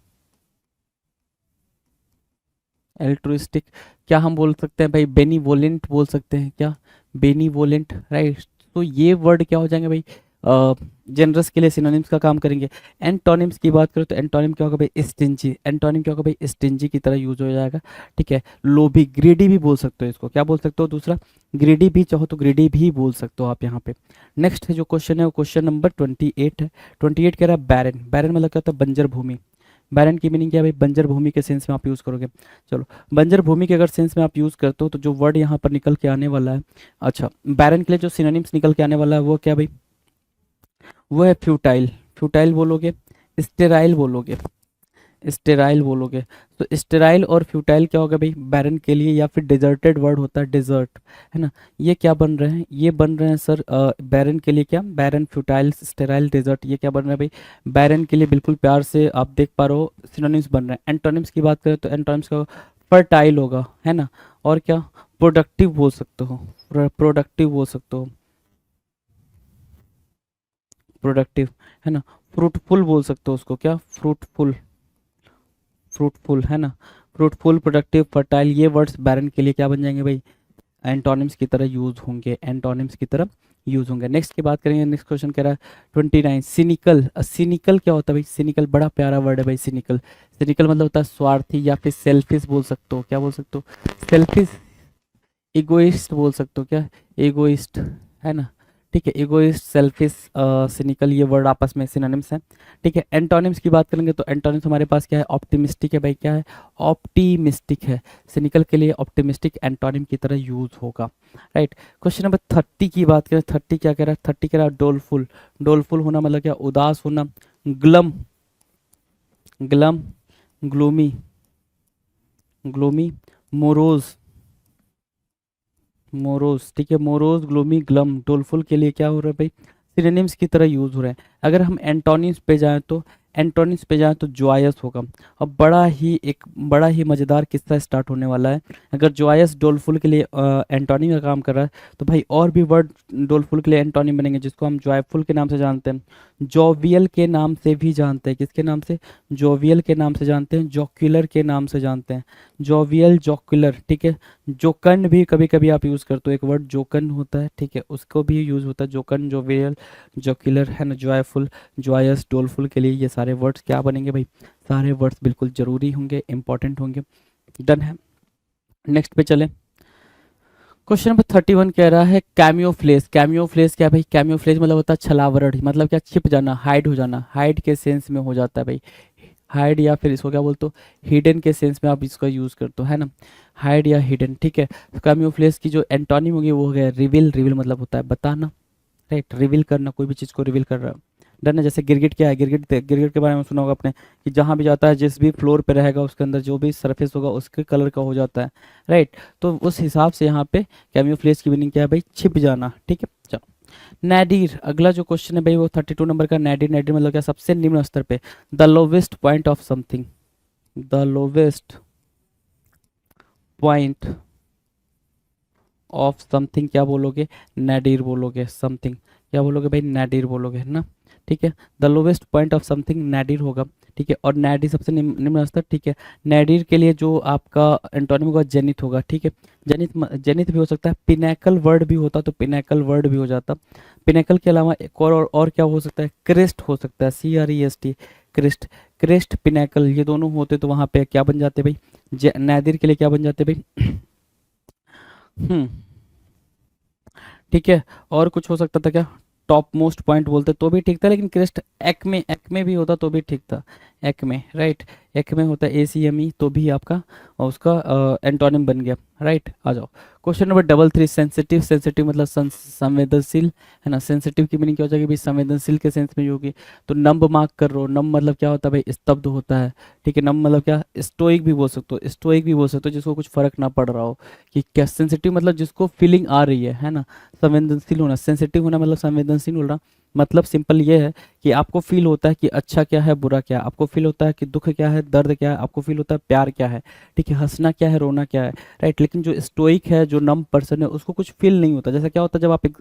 एल्ट्रुइस्टिक। क्या हम बोल सकते हैं भाई, बेनीवोलेंट बोल सकते हैं, क्या, बेनीवोलेंट, राइट। तो ये वर्ड क्या हो जाएंगे भाई, जनरस के लिए सिनोनिम्स का काम करेंगे। एंटोनिम्स की बात करें तो एंटोनिम क्या होगा भाई, स्टिंजी। एंटोनिम क्या होगा भाई, स्टिंजी की तरह यूज हो जाएगा, ठीक है। लोभी, ग्रेडी भी बोल सकते हो इसको, क्या बोल सकते हो, दूसरा ग्रेडी भी, चाहो तो ग्रेडी भी बोल सकते हो आप यहाँ पे। नेक्स्ट जो क्वेश्चन है वो क्वेश्चन नंबर 28 है। 28 कह रहा है बैरन। बैरन मतलब क्या होता है, बंजर भूमि। बैरन की मीनिंग क्या है भाई, बंजर भूमि के सेंस में आप यूज करोगे। चलो, बंजर भूमि के अगर सेंस में आप यूज करते हो तो जो वर्ड यहाँ पर निकल के आने वाला है, अच्छा, बैरन के लिए जो सिनोनिम्स निकल के आने वाला है वो क्या भाई, वो है फ्यूटाइल। फ्यूटाइल बोलोगे, स्टेराइल बोलोगे, स्टेराइल बोलोगे। तो स्टेराइल और फ्यूटाइल क्या होगा भाई, बैरन के लिए, या फिर डिजर्टेड वर्ड होता है डिजर्ट, है ना। ये क्या बन रहे हैं, ये बन रहे हैं सर बैरन के लिए क्या, बैरन, फ्यूटाइल, स्टेराइल, डिजर्ट, ये क्या बन रहा है भाई, बैरन के लिए बिल्कुल प्यार से आप देख पा रहे हो सिनोनिम्स बन रहे हैं। एंटोनिम्स की बात करें तो एंटोनिम्स का फर्टाइल होगा, है ना, और क्या, प्रोडक्टिव बोल सकते हो, प्रोडक्टिव बोल सकते हो, प्रोडक्टिव, है ना। फ्रूटफुल बोल सकते हो उसको, क्या, फ्रूटफुल, फ्रूटफुल, है ना। फ्रूटफुल, प्रोडक्टिव, फर्टाइल, ये वर्ड्स बैरन के लिए क्या बन जाएंगे भाई, एंटोनिम्स की तरह यूज होंगे, एंटोनिम्स की तरह यूज होंगे। नेक्स्ट की बात करेंगे, नेक्स्ट क्वेश्चन कह रहा है 29, सिनिकल। सिनिकल क्या होता है भाई, सिनिकल बड़ा प्यारा वर्ड है भाई, सिनिकल। सिनिकल मतलब होता है स्वार्थी या फिर सेल्फिश बोल सकते हो, क्या बोल सकते हो, सेल्फिश, इगोइस्ट बोल सकते हो, क्या, इगोइस्ट, है ना, ठीक है। इगोइस्ट, सेल्फिश, सिनिकल, ये वर्ड आपस में सिनोनिम्स हैं, ठीक है। एंटोनिम्स की बात करेंगे तो एंटोनिम्स हमारे पास क्या है, ऑप्टिमिस्टिक है भाई, क्या है, ऑप्टिमिस्टिक है। सिनिकल के लिए ऑप्टिमिस्टिक एंटोनिम की तरह यूज होगा, राइट। क्वेश्चन नंबर 30 की बात करें, 30 क्या कह रहा है, 30 कह रहा है डोलफुल। डोलफुल होना मतलब क्या, उदास होना। Glum, glum, gloomy, gloomy, morose, morose, ठीक है, मोरोज, ग्लूमी, ग्लम, डोलफुल के लिए क्या हो रहा है भाई, सिनोनिम्स की तरह यूज हो रहे हैं। अगर हम एंटोनिम्स पे जाएं तो एंटोनिम्स पे जाए तो जॉयस होगा। अब बड़ा ही मज़ेदार किस्सा स्टार्ट होने वाला है। अगर जॉयस डोलफुल के लिए एंटोनिम का काम कर रहा है, तो भाई और भी वर्ड डोलफुल के लिए एंटोनिम बनेंगे, जिसको हम जॉयफुल के नाम से जानते हैं, जोवियल के नाम से भी जानते हैं। किसके नाम से? जोवियल के नाम से जानते हैं, जोक्युलर के नाम से जानते हैं, जोवियल जोक्युलर, ठीक है। जोकन भी कभी कभी आप यूज़ करते हो, एक वर्ड जोकन होता है, ठीक है, उसको भी यूज़ होता है, जोकन, जोवियल, जोक्युलर, है ना, जॉयफुल, जॉयस, डोलफुल के लिए ये सारे वर्ड्स क्या बनेंगे भाई? सारे वर्ड्स बिल्कुल ज़रूरी होंगे, इंपॉर्टेंट होंगे। डन है। नेक्स्ट पे चलें। क्वेश्चन नंबर 31 कह रहा है कैमियोफ्लेज। कैमियोफ्लेज क्या है भाई? कैमियोफ्लेज मतलब होता है छलावरण, मतलब क्या? छिप जाना, हाइड हो जाना, हाइड के सेंस में हो जाता है भाई, हाइड, या फिर इसको क्या बोलते हो, हिडन के सेंस में आप इसका यूज़ करते हो, है ना, हाइड या हिडन, ठीक है। कैमियोफ्लेज की जो एंटोनिम होगी वो हो गया रिवील। रिवील मतलब होता है बताना, राइट, रिवील करना, कोई भी चीज़ को रिवील कर रहा है। डन है। जैसे गिरगिट क्या है? गिरगिट के बारे में सुना होगा आपने कि जहाँ भी जाता है, जिस भी फ्लोर पे रहेगा उसके अंदर जो भी सरफेस होगा उसके कलर का हो जाता है, राइट। तो उस हिसाब से यहाँ पे कैमियोफ्लेज की मीनिंग क्या है भाई? छिप जाना, ठीक है। चलो, नैडीर, अगला जो क्वेश्चन है भाई वो 32 नंबर का। नैडीर, नैडीर मतलब क्या? सबसे निम्न स्तर पे, the lowest point of something, the lowest point of something क्या बोलोगे? नैडीर बोलोगे। समथिंग क्या बोलोगे भाई? नैडीर बोलोगे, है ना, ठीक है। The lowest point of something nadir होगा, ठीक है। और नैडीर सबसे निम्न स्तर, ठीक है। नैडीर के लिए जो आपका एंटोनिम होगा जेनिथ होगा, ठीक है। जेनिथ भी हो सकता है, पिनैकल वर्ड भी होता तो पिनैकल वर्ड भी हो जाता। पिनैकल के अलावा एक और क्या हो सकता है? क्रेस्ट हो सकता है, CREST, क्रेस्ट। क्रेस्ट, पिनैकल, ये दोनों होते तो वहाँ पे क्या बन जाते भाई? नैदीर के लिए क्या बन जाते भाई? हम्म, ठीक है। और कुछ हो सकता था क्या? टॉप मोस्ट पॉइंट बोलते तो भी ठीक था, लेकिन क्रेस्ट एक्मे भी होता तो भी ठीक था, एक्मे, राइट। एक्मे होता है ACME तो भी आपका और उसका एंटोनिम बन गया, राइट। आ जाओ क्वेश्चन नंबर 33। सेंसिटिव, सेंसिटिव मतलब संवेदनशील, है ना। सेंसिटिव की मीनिंग क्या हो जाएगी भाई? संवेदनशील के सेंस में होगी। तो नंब मार्क कर रहे हो, नंब मतलब क्या होता है भाई? स्तब्ध होता है, ठीक है। नंब मतलब क्या? स्टोइक भी बोल सकते हो, स्टोइक भी बोल सकते हो, जिसको कुछ फर्क ना पड़ रहा हो कि क्या। सेंसिटिव मतलब जिसको फीलिंग आ रही है ना। संवेदनशील होना, सेंसिटिव होना मतलब संवेदनशील होना, मतलब सिंपल ये है कि आपको फील होता है कि अच्छा क्या है, बुरा क्या है, आपको फील होता है कि दुख क्या है, दर्द क्या है, आपको फील होता है प्यार क्या है, ठीक है, हंसना क्या है, रोना क्या है, राइट। लेकिन जो स्टोइक है, जो नम पर्सन है, उसको कुछ फील नहीं होता। जैसा क्या होता है जब आप एक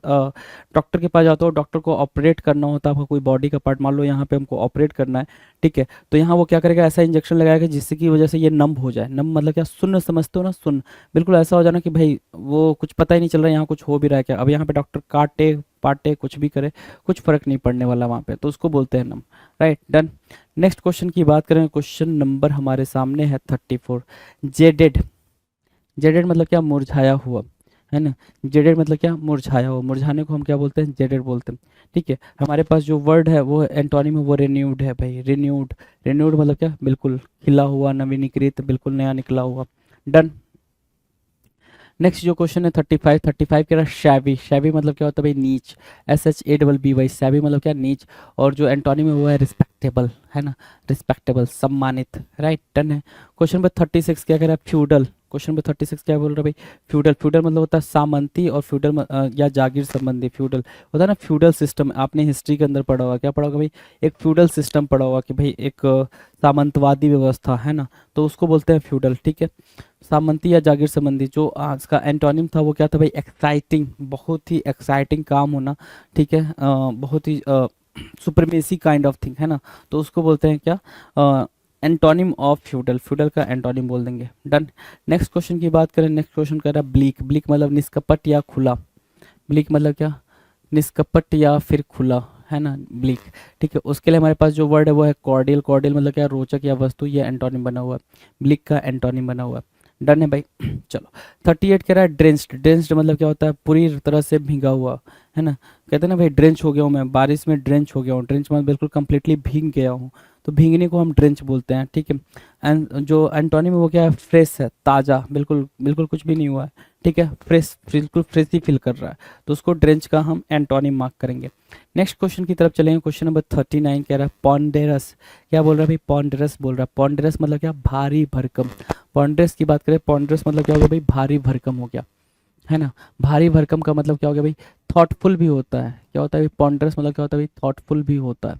डॉक्टर के पास जाते हो, डॉक्टर को ऑपरेट करना होता है, आपका कोई बॉडी का पार्ट, मान लो यहाँ पे हमको ऑपरेट करना है, ठीक है, तो यहाँ वो क्या करेगा? ऐसा इंजेक्शन लगाएगा जिससे की वजह से ये नम हो जाए। नम मतलब क्या? सुन्न, समझते हो ना, सुन्न, बिल्कुल ऐसा हो जाना कि भाई वो कुछ पता ही नहीं चल रहा है यहाँ कुछ हो भी रहा है क्या। अब यहाँ पे डॉक्टर काटे पाटे कुछ भी करे, कुछ फर्क नहीं पड़ने वाला वहाँ पे, तो उसको बोलते हैं नम, राइट। डन। नेक्स्ट क्वेश्चन की बात करें, क्वेश्चन नंबर हमारे सामने है 34। जेडेड, जेडेड मतलब क्या? मुरझाया हुआ, है ना। जेडेड मतलब क्या? मुरझाया हुआ। मुरझाने को हम क्या बोलते हैं? जेडेड बोलते हैं, ठीक है। हमारे पास जो वर्ड है वो एंटोनिम है वो रिन्यूड है भाई, रिन्यूड। रिन्यूड मतलब क्या? बिल्कुल खिला हुआ, नवीनीकृत, बिल्कुल नया निकला हुआ। डन। नेक्स्ट जो क्वेश्चन है 35। 35 कह रहा है शैवी। शैवी मतलब क्या होता है भाई? नीच, SHABBY, शैवी मतलब क्या? नीच। और जो एंटोनिम है वो है रिस्पेक्टेबल, है ना, रिस्पेक्टेबल, सम्मानित, राइट। डन है। क्वेश्चन नंबर 36 क्या कह रहा है? फ्यूडल। क्वेश्चन नंबर 36 क्या बोल रहा है भाई? फ्यूडल। फ्यूडल मतलब होता है सामंती, और फ्यूडल या जागीर संबंधी। फ्यूडल होता है ना, फ्यूडल सिस्टम, आपने हिस्ट्री के अंदर पढ़ा होगा, क्या पढ़ा होगा भाई? एक फ्यूडल सिस्टम पढ़ा होगा कि भाई एक सामंतवादी व्यवस्था, है ना, तो उसको बोलते हैं फ्यूडल, ठीक है। सामंती या जागीर संबंधी। जो आज का एंटोनिम था वो क्या था भाई? एक्साइटिंग, बहुत ही एक्साइटिंग काम होना, ठीक है, बहुत ही सुपरमेसी काइंड ऑफ थिंग, है ना, तो उसको बोलते हैं क्या? Antonym of feudal. फ्यूडल का एंटोनिम बोल देंगे। डन। नेक्स्ट क्वेश्चन की बात करें, नेक्स्ट क्वेश्चन कह रहा है ब्लीक। ब्लीक मतलब निष्कपट या खुला। ब्लीक मतलब क्या? निष्कपट या फिर खुला, है ना, ब्लीक, ठीक है। उसके लिए हमारे पास जो वर्ड है वो है कॉर्डियल। कॉर्डियल मतलब क्या? रोचक या वस्तु, ये एंटोनिम बना हुआ है, ब्लीक का एंटोनिम बना हुआ है। डन है भाई। चलो 38 कह रहा है ड्रेंच्ड। ड्रेंच्ड मतलब क्या होता है? पूरी तरह से भीगा हुआ, है ना। कहते हैं ना भाई ड्रेंच हो गया हूँ मैं, बारिश में ड्रेंच हो गया हूँ। ड्रेंच मतलब बिल्कुल कंप्लीटली भीग गया हूँ, तो भीगने को हम ड्रेंच बोलते हैं, ठीक है। एंड जो एंटोनिम है वो क्या है? फ्रेश है, ताज़ा, बिल्कुल बिल्कुल कुछ भी नहीं हुआ है, ठीक है, फ्रेश, बिल्कुल फ्रेश ही फील कर रहा है, तो उसको ड्रेंच का हम एंटोनिम मार्क करेंगे। नेक्स्ट क्वेश्चन की तरफ चलेंगे। क्वेश्चन नंबर 39 कह रहा है पॉन्डेरस। क्या बोल रहा है भाई? पॉन्डेरस बोल रहा है। पॉन्डेरस मतलब क्या? भारी भरकम। पॉन्डेरस की बात करें, पॉन्डेरस मतलब क्या हो गया भाई? भारी भरकम हो गया, है ना। भारी भरकम का मतलब क्या हो गया भाई? थॉटफुल भी होता है। क्या होता है भाई? पॉन्डेरस मतलब क्या होता है भाई? थॉटफुल भी होता है,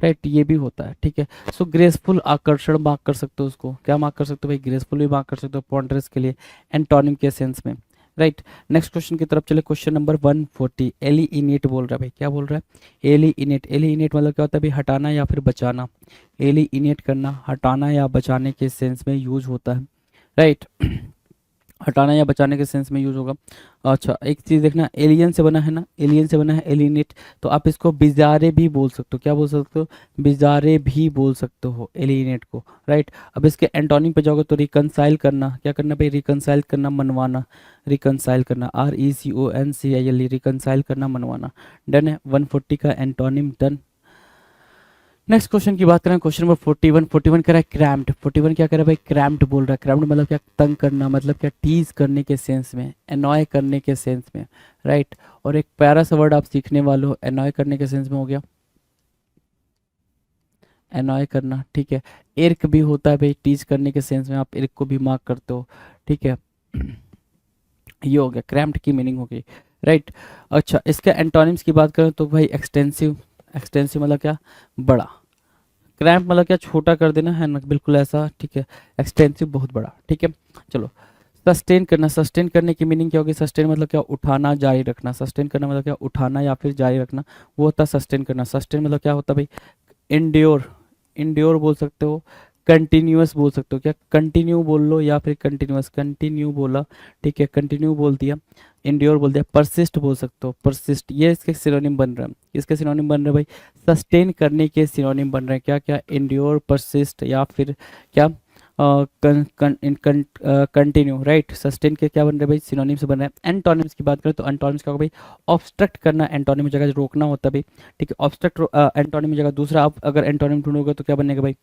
राइट, ये भी होता है, ठीक है। सो ग्रेसफुल आकर्षण मार्क कर सकते हो उसको, क्या मार्क कर सकते हो भाई, ग्रेसफुल भी मार्क कर सकते हो पॉन्डरस के लिए, एंटोनिम के सेंस में, राइट। नेक्स्ट क्वेश्चन की तरफ चले, क्वेश्चन नंबर 140, एलिनेट बोल रहा है भाई, क्या बोल रहा है, एलिनेट। एलिनेट मतलब क्या होता है भाई, हटाना या फिर बचाना, एलिनेट करना, हटाना या बचाने के सेंस में यूज होता है, राइट। हटाना या बचाने के सेंस में यूज होगा। अच्छा, एक चीज देखना, एलियन से बना है ना, एलियन से बना है एलिनेट, तो आप इसको बिजारे भी बोल सकते हो, क्या बोल सकते हो, बिजारे भी बोल सकते हो एलिनेट को, राइट। अब इसके एंटोनिम पे जाओगे तो रिकनसाइल करना, क्या करना भाई, रिकनसाइल करना, मनवाना, रिकनसाइल करना, RECONCILE, रिकनसाइल करना, मनवाना, डन है। 140 का एंटोनिम डन। नेक्स्ट क्वेश्चन की बात करें, क्वेश्चन नंबर 41। 41 कह रहा है क्रैम्प्ड। 41 क्या कह रहा है भाई, क्रैम्प्ड बोल रहा है। क्रैम्प्ड मतलब क्या, तंग करना, मतलब क्या, टीज करने के सेंस में, एनॉय करने के सेंस में, राइट। और एक प्यारा सा वर्ड आप सीखने वाले हो, एनॉय करने के सेंस में हो गया, एनॉय करना, ठीक है। इर्क भी होता है भाई, टीज करने के सेंस में आप इर्क को भी मार्क करते हो, ठीक है। ये हो गया, क्रैम्प्ड की मीनिंग हो गई, राइट। अच्छा, इसके एंटोनिम्स की बात करें तो भाई एक्सटेंसिव। एक्सटेंसिव मतलब क्या, बड़ा। क्रैम्प मतलब क्या, छोटा कर देना है ना, बिल्कुल ऐसा, ठीक है। एक्सटेंसिव बहुत बड़ा, ठीक है। चलो, सस्टेन करना। सस्टेन करने की मीनिंग क्या होगी, सस्टेन मतलब क्या, उठाना, जारी रखना। सस्टेन करना मतलब क्या, उठाना या फिर जारी रखना, वो होता है सस्टेन करना। सस्टेन मतलब क्या होता है भाई, इंड्योर, इंड्योर बोल सकते हो, कंटिन्यूअस बोल सकते हो, क्या कंटिन्यू बोल लो या फिर कंटिन्यूअस, कंटिन्यू बोला, ठीक है, कंटिन्यू बोल दिया, इंड्योर बोल दिया। परसिस्ट बोल सकते हो, परसिस्ट, ये इसके सिनोनिम बन रहा है, इसके सिनोनिम बन रहे हैं भाई, सस्टेन करने के सिनोनिम बन रहे हैं, क्या क्या, इंड्योर, परसिस्ट या फिर क्या, कंटिन्यू, राइट। सस्टेन के क्या बन रहे हैं भाई, सिनोनिम्स बन रहे हैं। एंटोनिम्स की बात करें तो एंटोनिम्स क्या होगा भाई, ऑब्स्ट्रक्ट करना, एंटोनिम जगह रोकना होता है भाई, ठीक है। ऑब्स्ट्रक्ट एंटोनिम जगह दूसरा, आप अगर एंटोनिम ढूंढोगे तो क्या बनेगा भाई,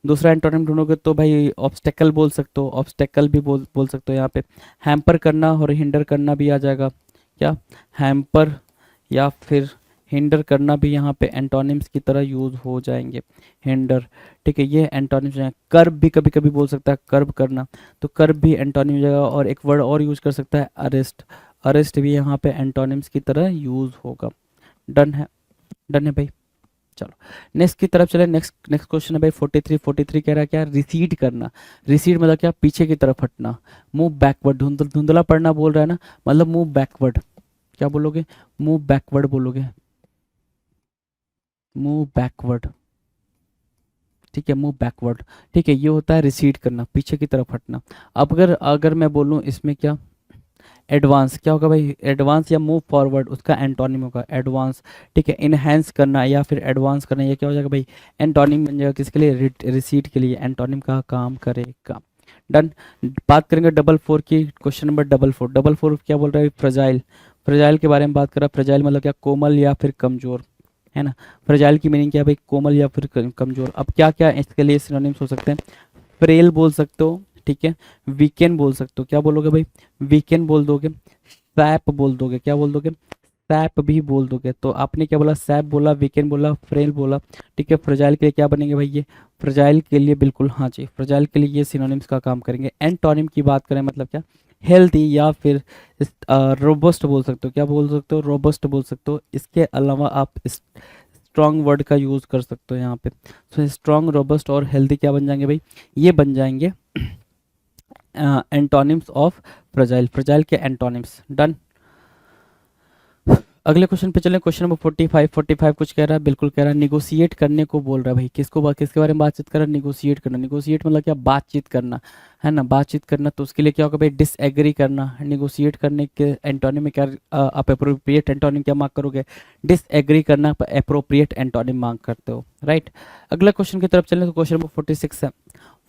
दूसरा एंटोनिम ढूंढोगे तो भाई ऑब्स्टेकल बोल सकते हो, ऑब्स्टेकल भी बोल सकते हो यहाँ पे। हैम्पर करना और हिंडर करना भी आ जाएगा, क्या, हैम्पर या फिर हिंडर करना भी यहाँ पे एंटोनिम्स की तरह यूज हो जाएंगे, हिंडर, ठीक है। ये एंटोनिम्स हैं। कर्ब भी कभी कभी बोल सकता है, कर्ब करना, तो कर्ब भी एंटोनिम जगह। और एक वर्ड और यूज कर सकता है, अरेस्ट। अरेस्ट भी यहाँ पे एंटोनिम्स की तरह यूज होगा। डन है, डन है भाई। चलो, नेक्स्ट की तरफ चले। नेक्स्ट नेक्स्ट क्वेश्चन है भाई 43। 43 कह रहा है क्या, रिसीड करना। रिसीड मतलब क्या, पीछे की तरफ हटना, मूव बैकवर्ड, धुंधला पड़ना बोल रहा है ना, मतलब मूव बैकवर्ड, क्या बोलोगे, मूव बैकवर्ड बोलोगे, मूव बैकवर्ड, ठीक है, मूव बैकवर्ड, ठीक है। ये होता है रिसीड करना, पीछे की तरफ हटना। अब अगर अगर मैं बोलूँ इसमें क्या, एडवांस, क्या होगा भाई, एडवांस या मूव फॉरवर्ड, उसका एंटोनिम होगा एडवांस, ठीक है। इनहेंस करना या फिर एडवांस करना, ये क्या हो जाएगा भाई, एंटोनिम बन जाएगा किसके लिए, रिसीड के लिए, एंटोनिम का काम करेगा। डन। बात करेंगे डबल फोर की, question number double four. Double four क्या बोल रहा है, फ्रजाइल। फ्रजाइल के बारे में बात कर रहा है। फ्रजाइल मतलब क्या, कोमल या फिर कमजोर, है ना। फ्रजाइल की मीनिंग क्या है भाई, कोमल या फिर कमजोर। अब क्या क्या इसके लिए सिनोनिम्स हो सकते हैं, फ्रेल बोल सकते हो, ठीक है। वीकेंड बोल सकते हो, क्या बोलोगे भाई, वीकेंड बोल दोगे। सैप बोल दोगे, क्या बोल दोगे, सैप भी बोल दोगे। तो आपने क्या बोला, सैप बोला, वीकेंड बोला, फ्रेल बोला, ठीक है। फ्रजाइल के लिए क्या बनेंगे भाई, ये फ्रजाइल के लिए बिल्कुल हाँ जी, फ्रजाइल के लिए ये सिनोनिम्स का काम करेंगे। एंटोनिम की बात करें मतलब क्या, हेल्दी या फिर रोबस्ट बोल सकते हो, क्या बोल सकते हो, रोबस्ट बोल सकते हो। इसके अलावा आप स्ट्रॉन्ग वर्ड का यूज कर सकते हो यहाँ पे। तो स्ट्रॉन्ग, रोबस्ट और हेल्दी क्या बन जाएंगे भाई, ये बन जाएंगे एंटोनिम्स ऑफ फ्रजाइल, फ्रजाइल के एंटोनिम्स। डन। अगले क्वेश्चन पे चलें, क्वेश्चन नंबर 45। 45 कुछ कह रहा है, बिल्कुल कह रहा है, निगोशिएट करने को बोल रहा है भाई। किसके बारे में बातचीत कर रहा है, निगोशिएट करना। निगोशिएट मतलब क्या, बातचीत करना, है ना, बातचीत करना। तो उसके लिए क्या होगा भाई, डिसएग्री करना। निगोशिएट करने के एंटोनिम में क्या आप अप्रोप्रिएट एंटोनिम क्या मार्क करोगे, डिसएग्री करना अप्रोप्रिएट एंटोनिम मार्क करते हो, राइट। अगला क्वेश्चन की तरफ चलें तो क्वेश्चन नंबर 46 है।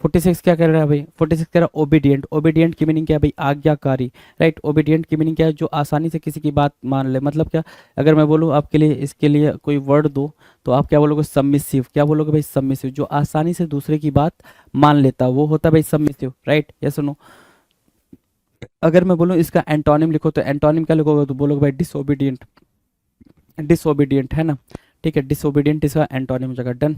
46 क्या कह रहा है भाई, 46 कह रहा है ओबीडियंट। ओबीडियंट की मीनिंग क्या है भाई, आज्ञाकारी, राइट। ओबीडियंट की मीनिंग क्या है, जो आसानी से किसी की बात मान ले। मतलब क्या, अगर मैं बोलूँ आपके लिए, इसके लिए कोई वर्ड दो, तो आप क्या बोलोगे, सबमिसिव, क्या बोलोगे भाई, सबमिसिव, जो आसानी से दूसरे की बात मान लेता, वो होता है भाई सबमिसिव, राइट। ये सुनो, अगर मैं बोलूँ इसका एंटोनिम लिखो, तो एंटोनिम क्या लिखोगे, तो बोलोगे भाई डिसोबीडियंट, डिसोबीडियंट, है ना, ठीक है। डिसोबीडियंट इसका एंटोनिम हो जाएगा। डन।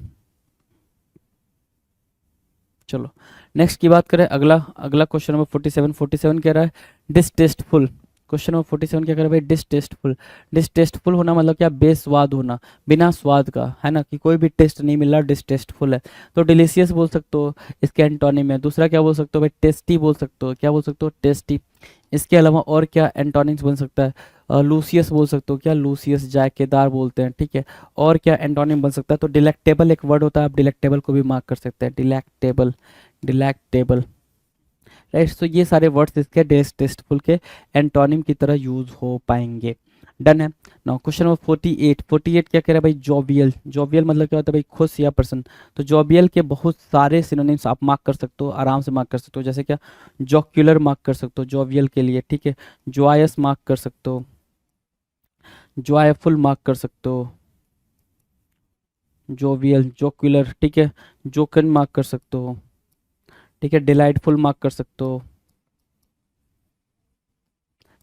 चलो, नेक्स्ट की बात करें, अगला अगला क्वेश्चन नंबर 47। 47 कह रहा है डिसटेस्टफुल। क्वेश्चन नंबर 47 क्या करे भाई, डिसटेस्टफुल। डिसटेस्टफुल होना मतलब क्या, बेस्वाद होना, बिना स्वाद का, है ना, कि कोई भी टेस्ट नहीं मिल रहा, डिसटेस्टफुल है। तो डिलीशियस बोल सकते हो, इसके एंटोनिम है। दूसरा क्या बोल सकते हो भाई, टेस्टी बोल सकते हो, क्या बोल सकते हो, टेस्टी। इसके अलावा और क्या एंटोनिम्स बन सकता है, लूसियस बोल सकते हो, क्या लूसियस, जायकेदार बोलते हैं, ठीक है। और क्या एंटोनिम बन सकता है, तो डिलेक्टेबल एक वर्ड होता है, आप डिलेक्टेबल को भी मार्क कर सकते हैं, डिलेक्टेबल, डिलेक्टेबल, राइट। तो ये सारे वर्ड्स इसके डिसटेस्टफुल के एंटोनिम की तरह यूज हो पाएंगे। डन है। Now question number 48। 48 क्या कह रहा है भाई, जोवियल। जोवियल मतलब क्या होता है भाई, खुश या प्रसन्न। तो जोवियल के बहुत सारे सिनोनिम्स आप मार्क कर सकते हो, आराम से मार्क कर सकते हो, जैसे क्या, जोक्यूलर मार्क कर सकते हो जोवियल के लिए, ठीक है। जोयस मार्क कर सकते हो, जोयफुल मार्क कर सकते हो, जोवियल, जोक्यूलर, ठीक है। जोकन मार्क कर सकते हो, ठीक है। डिलाइटफुल मार्क कर सकते हो,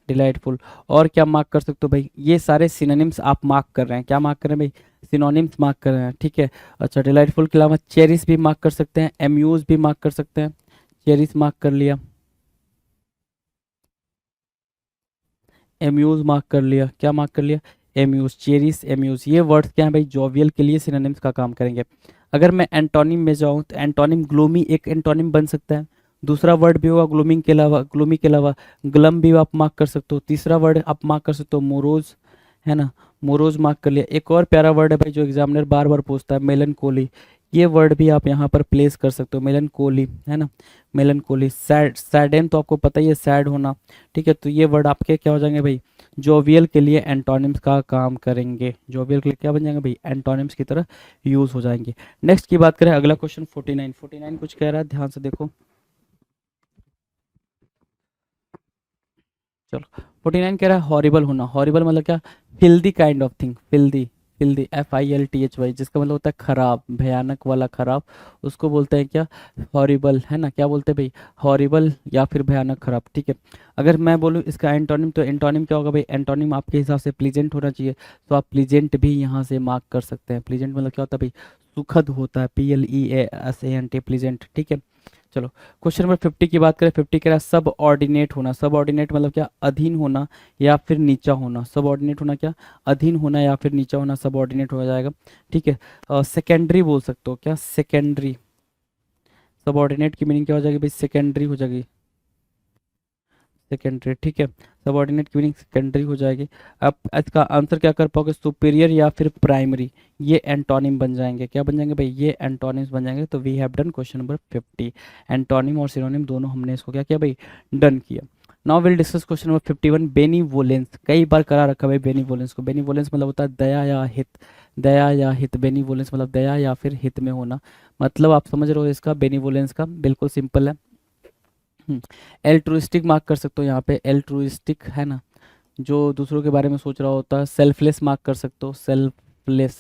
डिलाइटफुल। और क्या मार्क कर सकते हो भाई, ये सारे सिनोनिम्स आप मार्क कर रहे हैं, क्या मार्क कर रहे हैं भाई, सिनोनिम्स मार्क कर रहे हैं, ठीक है। अच्छा, डिलाइटफुल के अलावा चेरिस भी मार्क कर सकते हैं, एम्यूज भी मार्क कर सकते हैं। चेरिस मार्क कर लिया, एम्यूज मार्क कर लिया, क्या मार्क कर लिया, एम्यूज, चेरिस, एम्यूज। ये वर्ड्स क्या है भाई, जोवियल के लिए सिनोनिम्स का काम करेंगे। अगर मैं एंटोनिम में जाऊं तो एंटोनिम, ग्लूमी एक एंटोनिम बन सकता है। दूसरा वर्ड भी होगा ग्लूमिंग के अलावा, ग्लूमी के अलावा ग्लम भी आप मार्क कर सकते हो। तीसरा वर्ड आप मार्क कर सकते हो मोरोज, है ना, मोरोज मार्क कर लिया। एक और प्यारा वर्ड है भाई जो एग्जामिनर बार बार पूछता है, मेलनकोली। ये वर्ड भी आप यहाँ पर प्लेस कर सकते हो, मेलनकोली, है ना, मेलनकोली। सैड, सैडन तो आपको पता ही है, सैड होना, ठीक है। तो ये वर्ड आपके क्या हो जाएंगे भाई, जोवियल के लिए एंटोनिम्स का काम करेंगे, जोवियल के लिए क्या बन जाएंगे भाई, एंटोनिम्स की तरह यूज हो जाएंगे। नेक्स्ट की बात करें, अगला क्वेश्चन 49। 49 कुछ कह रहा है, ध्यान से देखो। चलो, 49 कह रहा है हॉरिबल होना। हॉरिबल मतलब क्या, filthy kind of thing, filthy, filthy, FILTHY, जिसका मतलब होता है खराब, भयानक वाला खराब, उसको बोलते हैं क्या, हॉरिबल, है ना। क्या बोलते हैं भाई, हॉरिबल या फिर भयानक खराब, ठीक है। अगर मैं बोलूँ इसका एंटोनिम, तो एंटोनिम क्या होगा भाई, एंटोनिम आपके हिसाब से प्लीजेंट होना चाहिए, तो आप प्लीजेंट भी यहाँ से मार्क कर सकते हैं। प्लीजेंट मतलब क्या होता है भाई, सुखद होता है, PLEASANT, प्लीजेंट, ठीक है। चलो, क्वेश्चन नंबर 50 की बात करें। 50 कह रहा है सब ऑर्डिनेट होना। सब ऑर्डिनेट मतलब क्या, अधीन होना या फिर नीचा होना। सब ऑर्डिनेट होना क्या, अधीन होना या फिर नीचा होना, सब ऑर्डिनेट हो जाएगा, ठीक है। सेकेंडरी बोल सकते हो, क्या, सेकेंडरी। सब ऑर्डिनेट की मीनिंग क्या हो जाएगी भाई, सेकेंडरी हो जाएगी, सेकेंडरी, ठीक है। सबऑर्डिनेट की मीनिंग सेकेंडरी हो जाएगी। अब इसका आंसर क्या कर पाओगे, सुपीरियर या फिर प्राइमरी, ये एंटोनिम बन जाएंगे, क्या बन जाएंगे भाई, ये एंटोनिम्स बन जाएंगे। तो we have done question number 50। Antonym और सिनोनिम दोनों हमने इसको क्या किया भाई, डन किया। Now will discuss question number 51, benevolence. कई बार करा रखा भाई बेनीवोलेंस को। बेनीवोलेंस मतलब होता है दया या हित, दया या हित। बेनीवोलेंस मतलब दया या फिर हित में होना। मतलब आप समझ रहे हो इसका, बेनीवोलेंस का बिल्कुल सिंपल है। एल्ट्रुइस्टिक मार्क कर सकते हो यहाँ पे, एल्ट्रुइस्टिक, है ना, जो दूसरों के बारे में सोच रहा होता है। सेल्फलेस मार्क कर सकते हो, सेल्फलेस।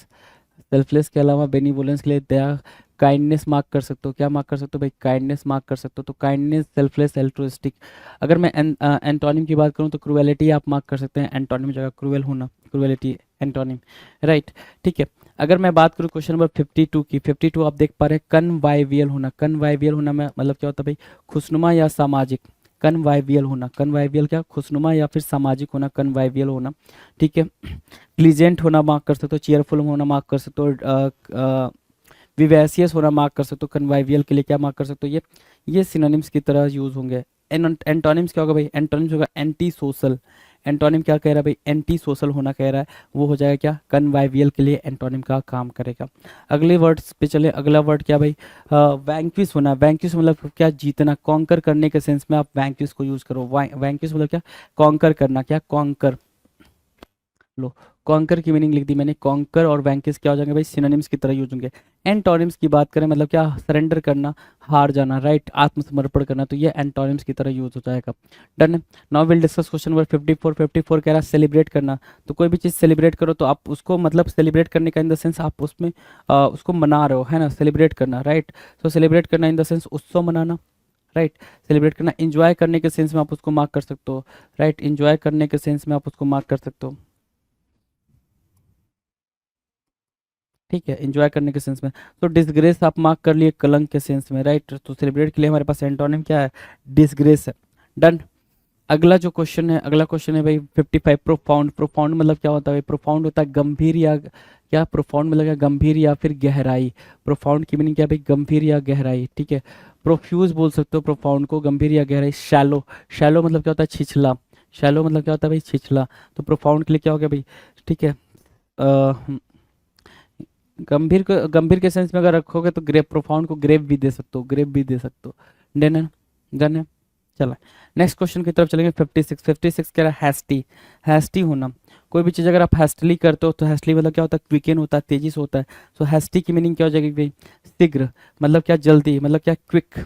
सेल्फलेस के अलावा बेनीवोलेंस के लिए दया, काइंडनेस मार्क कर सकते हो, क्या मार्क कर सकते हो भाई, काइंडनेस मार्क कर सकते हो। तो काइंडनेस, सेल्फलेस, एल्ट्रुइस्टिक। अगर मैं एंटोनिम की बात करूँ तो क्रुएलिटी आप मार्क कर सकते हैं, एंटोनिम जगह क्रूएल होना, क्रुएलिटी एंटोनिम, राइट, ठीक है। अगर मैं बात करूँ क्वेश्चन नंबर 52 की, 52 आप देख पा रहे हैं, कन्वाइवियल होना। कन्वाइवियल होना में मतलब क्या होता है भाई, खुशनुमा या सामाजिक। कन्वाइवियल होना, कन्वाइवियल क्या, खुशनुमा या फिर सामाजिक होना, कन्वाइवियल होना, ठीक है। प्लीजेंट होना मार्क कर सकते हो, चीयरफुल होना मार्क कर सकते हो, विवेसियस होना मार्क कर सकते हो। कन्वाइवियल के लिए क्या मार्क कर सकते हो, ये सिनोनिम्स की तरह यूज होंगे। एंटोनिम्स क्या होगा भाई, एंटोनिम्स होगा एंटी सोशल। एंटोनिम क्या कह रहा है भाई, एंटी सोशल होना कह रहा है, वो हो जाएगा क्या, कन्वाइवियल के लिए एंटोनिम का काम करेगा। अगले वर्ड्स पे चले। अगला वर्ड क्या भाई, वैंक्विश होना। वैंक्विश मतलब क्या, जीतना, कॉन्कर करने के सेंस में आप वैंक्विश को यूज करो। वैंक्विश मतलब क्या, कॉन्कर करना, क्या, कॉन्कर। लो, कॉन्कर की मीनिंग लिख दी मैंने। कॉन्कर और वैंकिस क्या हो जाएंगे भाई, सिनोनिम्स की तरह यूज होंगे। एंटोनिम्स की बात करें मतलब क्या, सरेंडर करना, हार जाना, राइट, आत्मसमर्पण करना, तो ये एंटोनिम्स की तरह यूज हो जाएगा। Done. Now will discuss question number 54। 54 कह रहा है सेलिब्रेट करना। तो कोई भी चीज़ सेलिब्रेट करो तो आप उसको, मतलब सेलिब्रेट करने का इन द सेंस आप उसमें उसको मना रहे हो, है ना, सेलिब्रेट करना, राइट। तो सेलिब्रेट करना इन द सेंस उत्सव मनाना, राइट। सेलिब्रेट करना, इंजॉय करने के सेंस में आप उसको मार्क कर सकते हो, राइट, इंजॉय करने के सेंस में आप उसको मार्क कर सकते हो, ठीक है, एंजॉय करने के सेंस में। तो डिसग्रेस आप मार्क कर लिए कलंक के सेंस में, राइट। तो सेलिब्रेट के लिए हमारे पास एंटोनिम क्या है, डिसग्रेस है। डन। अगला जो क्वेश्चन है, अगला क्वेश्चन है भाई 55, प्रोफाउंड। प्रोफाउंड मतलब क्या होता है भाई? प्रोफाउंड होता है गंभीर या क्या? प्रोफाउंड मतलब क्या? गंभीर या फिर गहराई। प्रोफाउंड की मीनिंग क्या है भाई? गंभीर या गहराई, ठीक है। प्रोफ्यूज बोल सकते हो प्रोफाउंड को, गंभीर या गहराई। शैलो, शैलो मतलब क्या होता है? छिछला। शैलो मतलब क्या होता है भाई? छिछला। तो प्रोफाउंड के लिए क्या हो गया भाई? ठीक है, गंभीर के सेंस में अगर रखोगे तो ग्रेव, प्रोफाउंड को ग्रेव भी दे सकते हो, ग्रेव भी दे सकते हो। डन है, डन है। चला नेक्स्ट क्वेश्चन की तरफ चलेंगे। 56, 56 कह रहा है हैस्टी। हैस्टी होना, कोई भी चीज़ अगर आप हैस्टली करते हो तो हैस्टली मतलब क्या होता है? क्विकन होता है, तेजी से होता है। सो हैस्टी की मीनिंग क्या हो जाएगी भाई? शीघ्र, मतलब क्या? जल्दी, मतलब क्या? क्विक,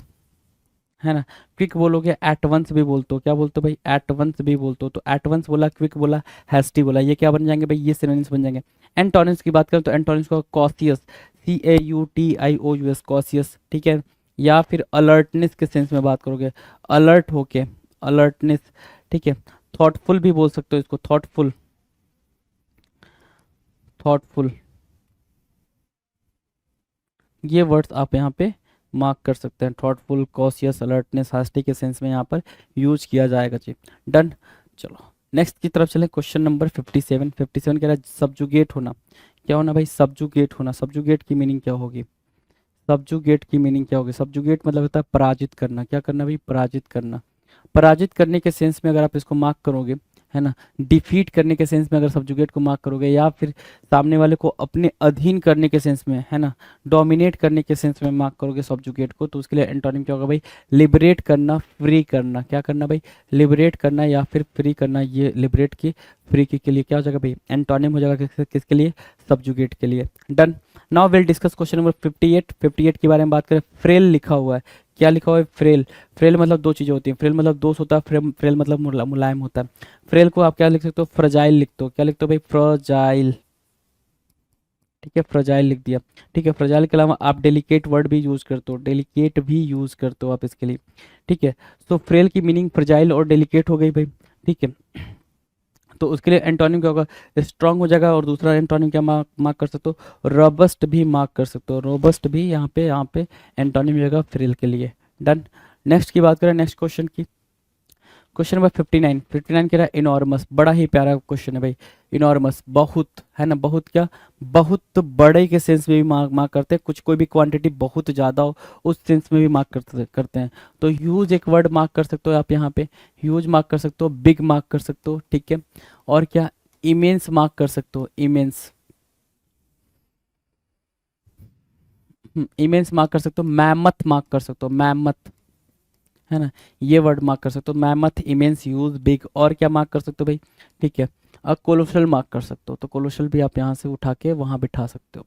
है ना। क्विक बोलोगे, एट वंस भी बोलते हो। क्या बोलते हो भाई? एट वंस भी बोलते हो। तो एट वंस बोला, क्विक बोला, हैस्टी बोला, ये क्या बन जाएंगे भाई? ये सिनोनिम्स बन जाएंगे। एंटोनिम्स की बात करें तो एंटोनिम्स को कॉशियस, CAUTIOUS, कॉशियस, ठीक है। या फिर अलर्टनेस के सेंस में बात करोगे, अलर्ट होके, अलर्टनेस, ठीक है। थॉटफुल भी बोल सकते हो इसको, थॉटफुल, थॉटफुल। ये वर्ड्स आप यहाँ पे मार्क कर सकते हैं। थॉटफुल, कॉशियस, अलर्टनेस, हास्टी के सेंस में यहाँ पर यूज किया जाएगा जी। डन। चलो नेक्स्ट की तरफ चले। Question number 57। 57 कह रहा है सब्जुगेट होना। क्या होना भाई? सब्जुगेट होना। सब्जुगेट की मीनिंग क्या होगी? सब्जुगेट की मीनिंग क्या होगी? सब्जुगेट मतलब होता है पराजित करना। क्या करना भाई? पराजित करना। पराजित करने के सेंस में अगर आप इसको मार्क करोगे, है ना, डिफीट करने के सेंस में अगर सब्जुगेट को मार्क करोगे, या फिर सामने वाले को अपने अधीन करने के सेंस में, है ना, डोमिनेट करने के सेंस में मार्क करोगे सब्जुगेट को, तो उसके लिए एंटोनिम क्या होगा भाई? लिबरेट करना, फ्री करना। क्या करना भाई? लिबरेट करना या फिर फ्री करना। ये लिबरेट की, फ्री की के लिए क्या हो जाएगा भाई? एंटोनिम हो जाएगा किसके लिए? सब्जुगेट के लिए। Done. Now will discuss question number 58। 58 के बारे में बात करें। फ्रेल लिखा हुआ है। क्या लिखा हुआ है? फ्रेल। फ्रेल मतलब दो चीज़ें होती हैं। फ्रेल मतलब दोष होता है, फ्रेल मतलब मुलायम होता है। फ्रेल को आप क्या लिख सकते हो? फ्रजाइल लिखते हो। क्या लिखते हो भाई? फ्रजाइल, ठीक है, फ्रजाइल लिख दिया। ठीक है, फ्रजाइल के अलावा आप डेलिकेट वर्ड भी यूज करते हो, डेलिकेट भी यूज करते हो आप इसके लिए, ठीक है। तो फ्रेल की मीनिंग फ्रजाइल और डेलिकेट हो गई भाई, ठीक है। तो उसके लिए एंटोनिम क्या होगा? स्ट्रांग हो जाएगा। और दूसरा एंटोनिम क्या मार्क कर सकते हो? रोबस्ट भी मार्क कर सकते हो। रोबस्ट भी यहाँ पे एंटोनिम हो जाएगा फ्रेल के लिए। डन। नेक्स्ट की बात करें, नेक्स्ट क्वेश्चन की। Question number 59। 59 कह रहा है इनॉर्मस। बड़ा ही प्यारा क्वेश्चन है भाई। इनॉर्मस, बहुत, है ना, बहुत क्या? बहुत बड़े के सेंस में भी मार्क करते हैं। कुछ कोई भी क्वांटिटी बहुत ज़्यादा हो, उस सेंस में भी मार्क करते हैं। तो ह्यूज एक वर्ड मार्क कर सकते हो आप यहाँ पे। ह्यूज मार्क कर सकते हो, बिग मार्क कर सकते हो, ठीक है। और क्या? इमेंस मार्क कर सकते हो, इमेंस। इमेंस मार्क कर सकते हो। मैमथ मार्क कर सकते हो, मैमथ, है ना। ये वर्ड मार्क कर सकते हो, मैमथ, इमेंस, ह्यूज, बिग। और क्या मार्क कर सकते हो भाई? ठीक है, और कोलोशल मार्क कर सकते हो। तो कोलोशल भी आप यहाँ से उठा के वहाँ बिठा सकते हो,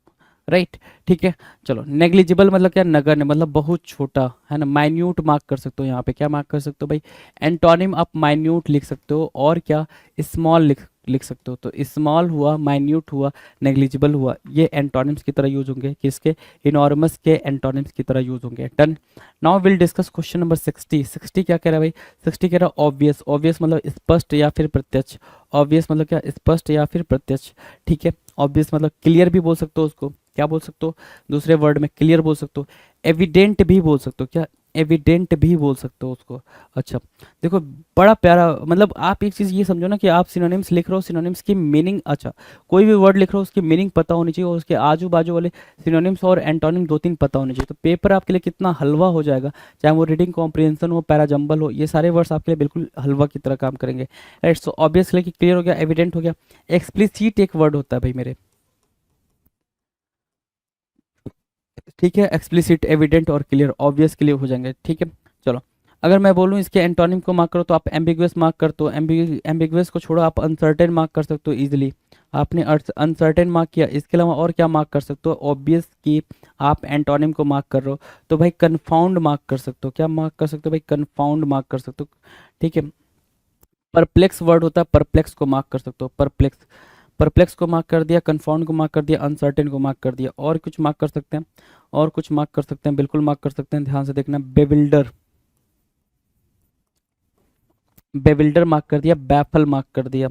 राइट, ठीक है। चलो नेग्लिजिबल मतलब क्या? नगण्य, मतलब बहुत छोटा, है ना। माइन्यूट मार्क कर सकते हो। यहाँ पे क्या मार्क कर सकते हो भाई? एंटोनिम आप माइन्यूट लिख सकते हो। और क्या? स्मॉल लिख सकते हो। तो स्मॉल हुआ, माइन्यूट हुआ, नेग्लिजिबल हुआ, ये एंटोनिम्स की तरह यूज होंगे। किसके? इनॉर्मस के एंटोनिम्स की तरह यूज होंगे। Done. Now will discuss question number 60। 60 क्या कह रहा है भाई? 60 कह रहा है ऑब्वियस। ऑब्वियस मतलब स्पष्ट या फिर प्रत्यक्ष। ऑब्वियस मतलब क्या? स्पष्ट या फिर प्रत्यक्ष, ठीक है। ऑब्वियस मतलब क्लियर भी बोल सकते हो उसको। क्या बोल सकते हो? दूसरे वर्ड में क्लियर बोल सकते हो। एविडेंट भी बोल सकते हो। क्या? एविडेंट भी बोल सकते हो उसको। अच्छा, देखो, बड़ा प्यारा, मतलब आप एक चीज़ ये समझो ना कि आप सिनोनिम्स लिख रहे हो, सिनोनिम्स की मीनिंग, अच्छा, कोई भी वर्ड लिख रहे हो उसकी मीनिंग पता होनी चाहिए, और उसके आजू बाजू वाले सिनोनिम्स और एंटोनिम दो तीन पता होने चाहिए। तो पेपर आपके लिए कितना हलवा हो जाएगा। चाहे वो रीडिंग कॉम्प्रिहेंशन हो, पैराजम्बल हो, ये सारे वर्ड्स आपके लिए बिल्कुल हलवा की तरह काम करेंगे, राइट। सो ऑब्वियसली क्लियर हो गया, एविडेंट हो गया। एक्सप्लिसिट एक वर्ड होता है भाई मेरे, ठीक है। एक्सप्लिसिट, एविडेंट और क्लियर, ऑब्वियस क्लियर हो जाएंगे, ठीक है। चलो, अगर मैं बोलूँ इसके एंटोनिम को मार्क करो तो आप एम्बिगुअस मार्क कर दो। एम्बिगुअस को छोड़ो, आप अनसर्टेन मार्क कर सकते हो इजीली। आपने अनसर्टेन मार्क किया, इसके अलावा और क्या मार्क कर सकते हो? ऑब्वियस की आप एंटोनिम को मार्क कर रहे हो तो भाई कन्फाउंड मार्क कर सकते हो। क्या मार्क कर सकते हो भाई? कन्फाउंड मार्क कर सकते हो, ठीक है। परप्लेक्स वर्ड होता है, परप्लेक्स को मार्क कर सकते हो। परप्लेक्स, परप्लेक्स को मार्क कर दिया, कन्फाउंड को मार्क कर दिया, अनसर्टेन को मार्क कर दिया। और कुछ मार्क कर सकते हैं? और कुछ मार्क कर सकते हैं, बिल्कुल मार्क कर सकते हैं, ध्यान से देखना। बेविल्डर, बेविल्डर मार्क कर दिया, बैफल मार्क कर दिया,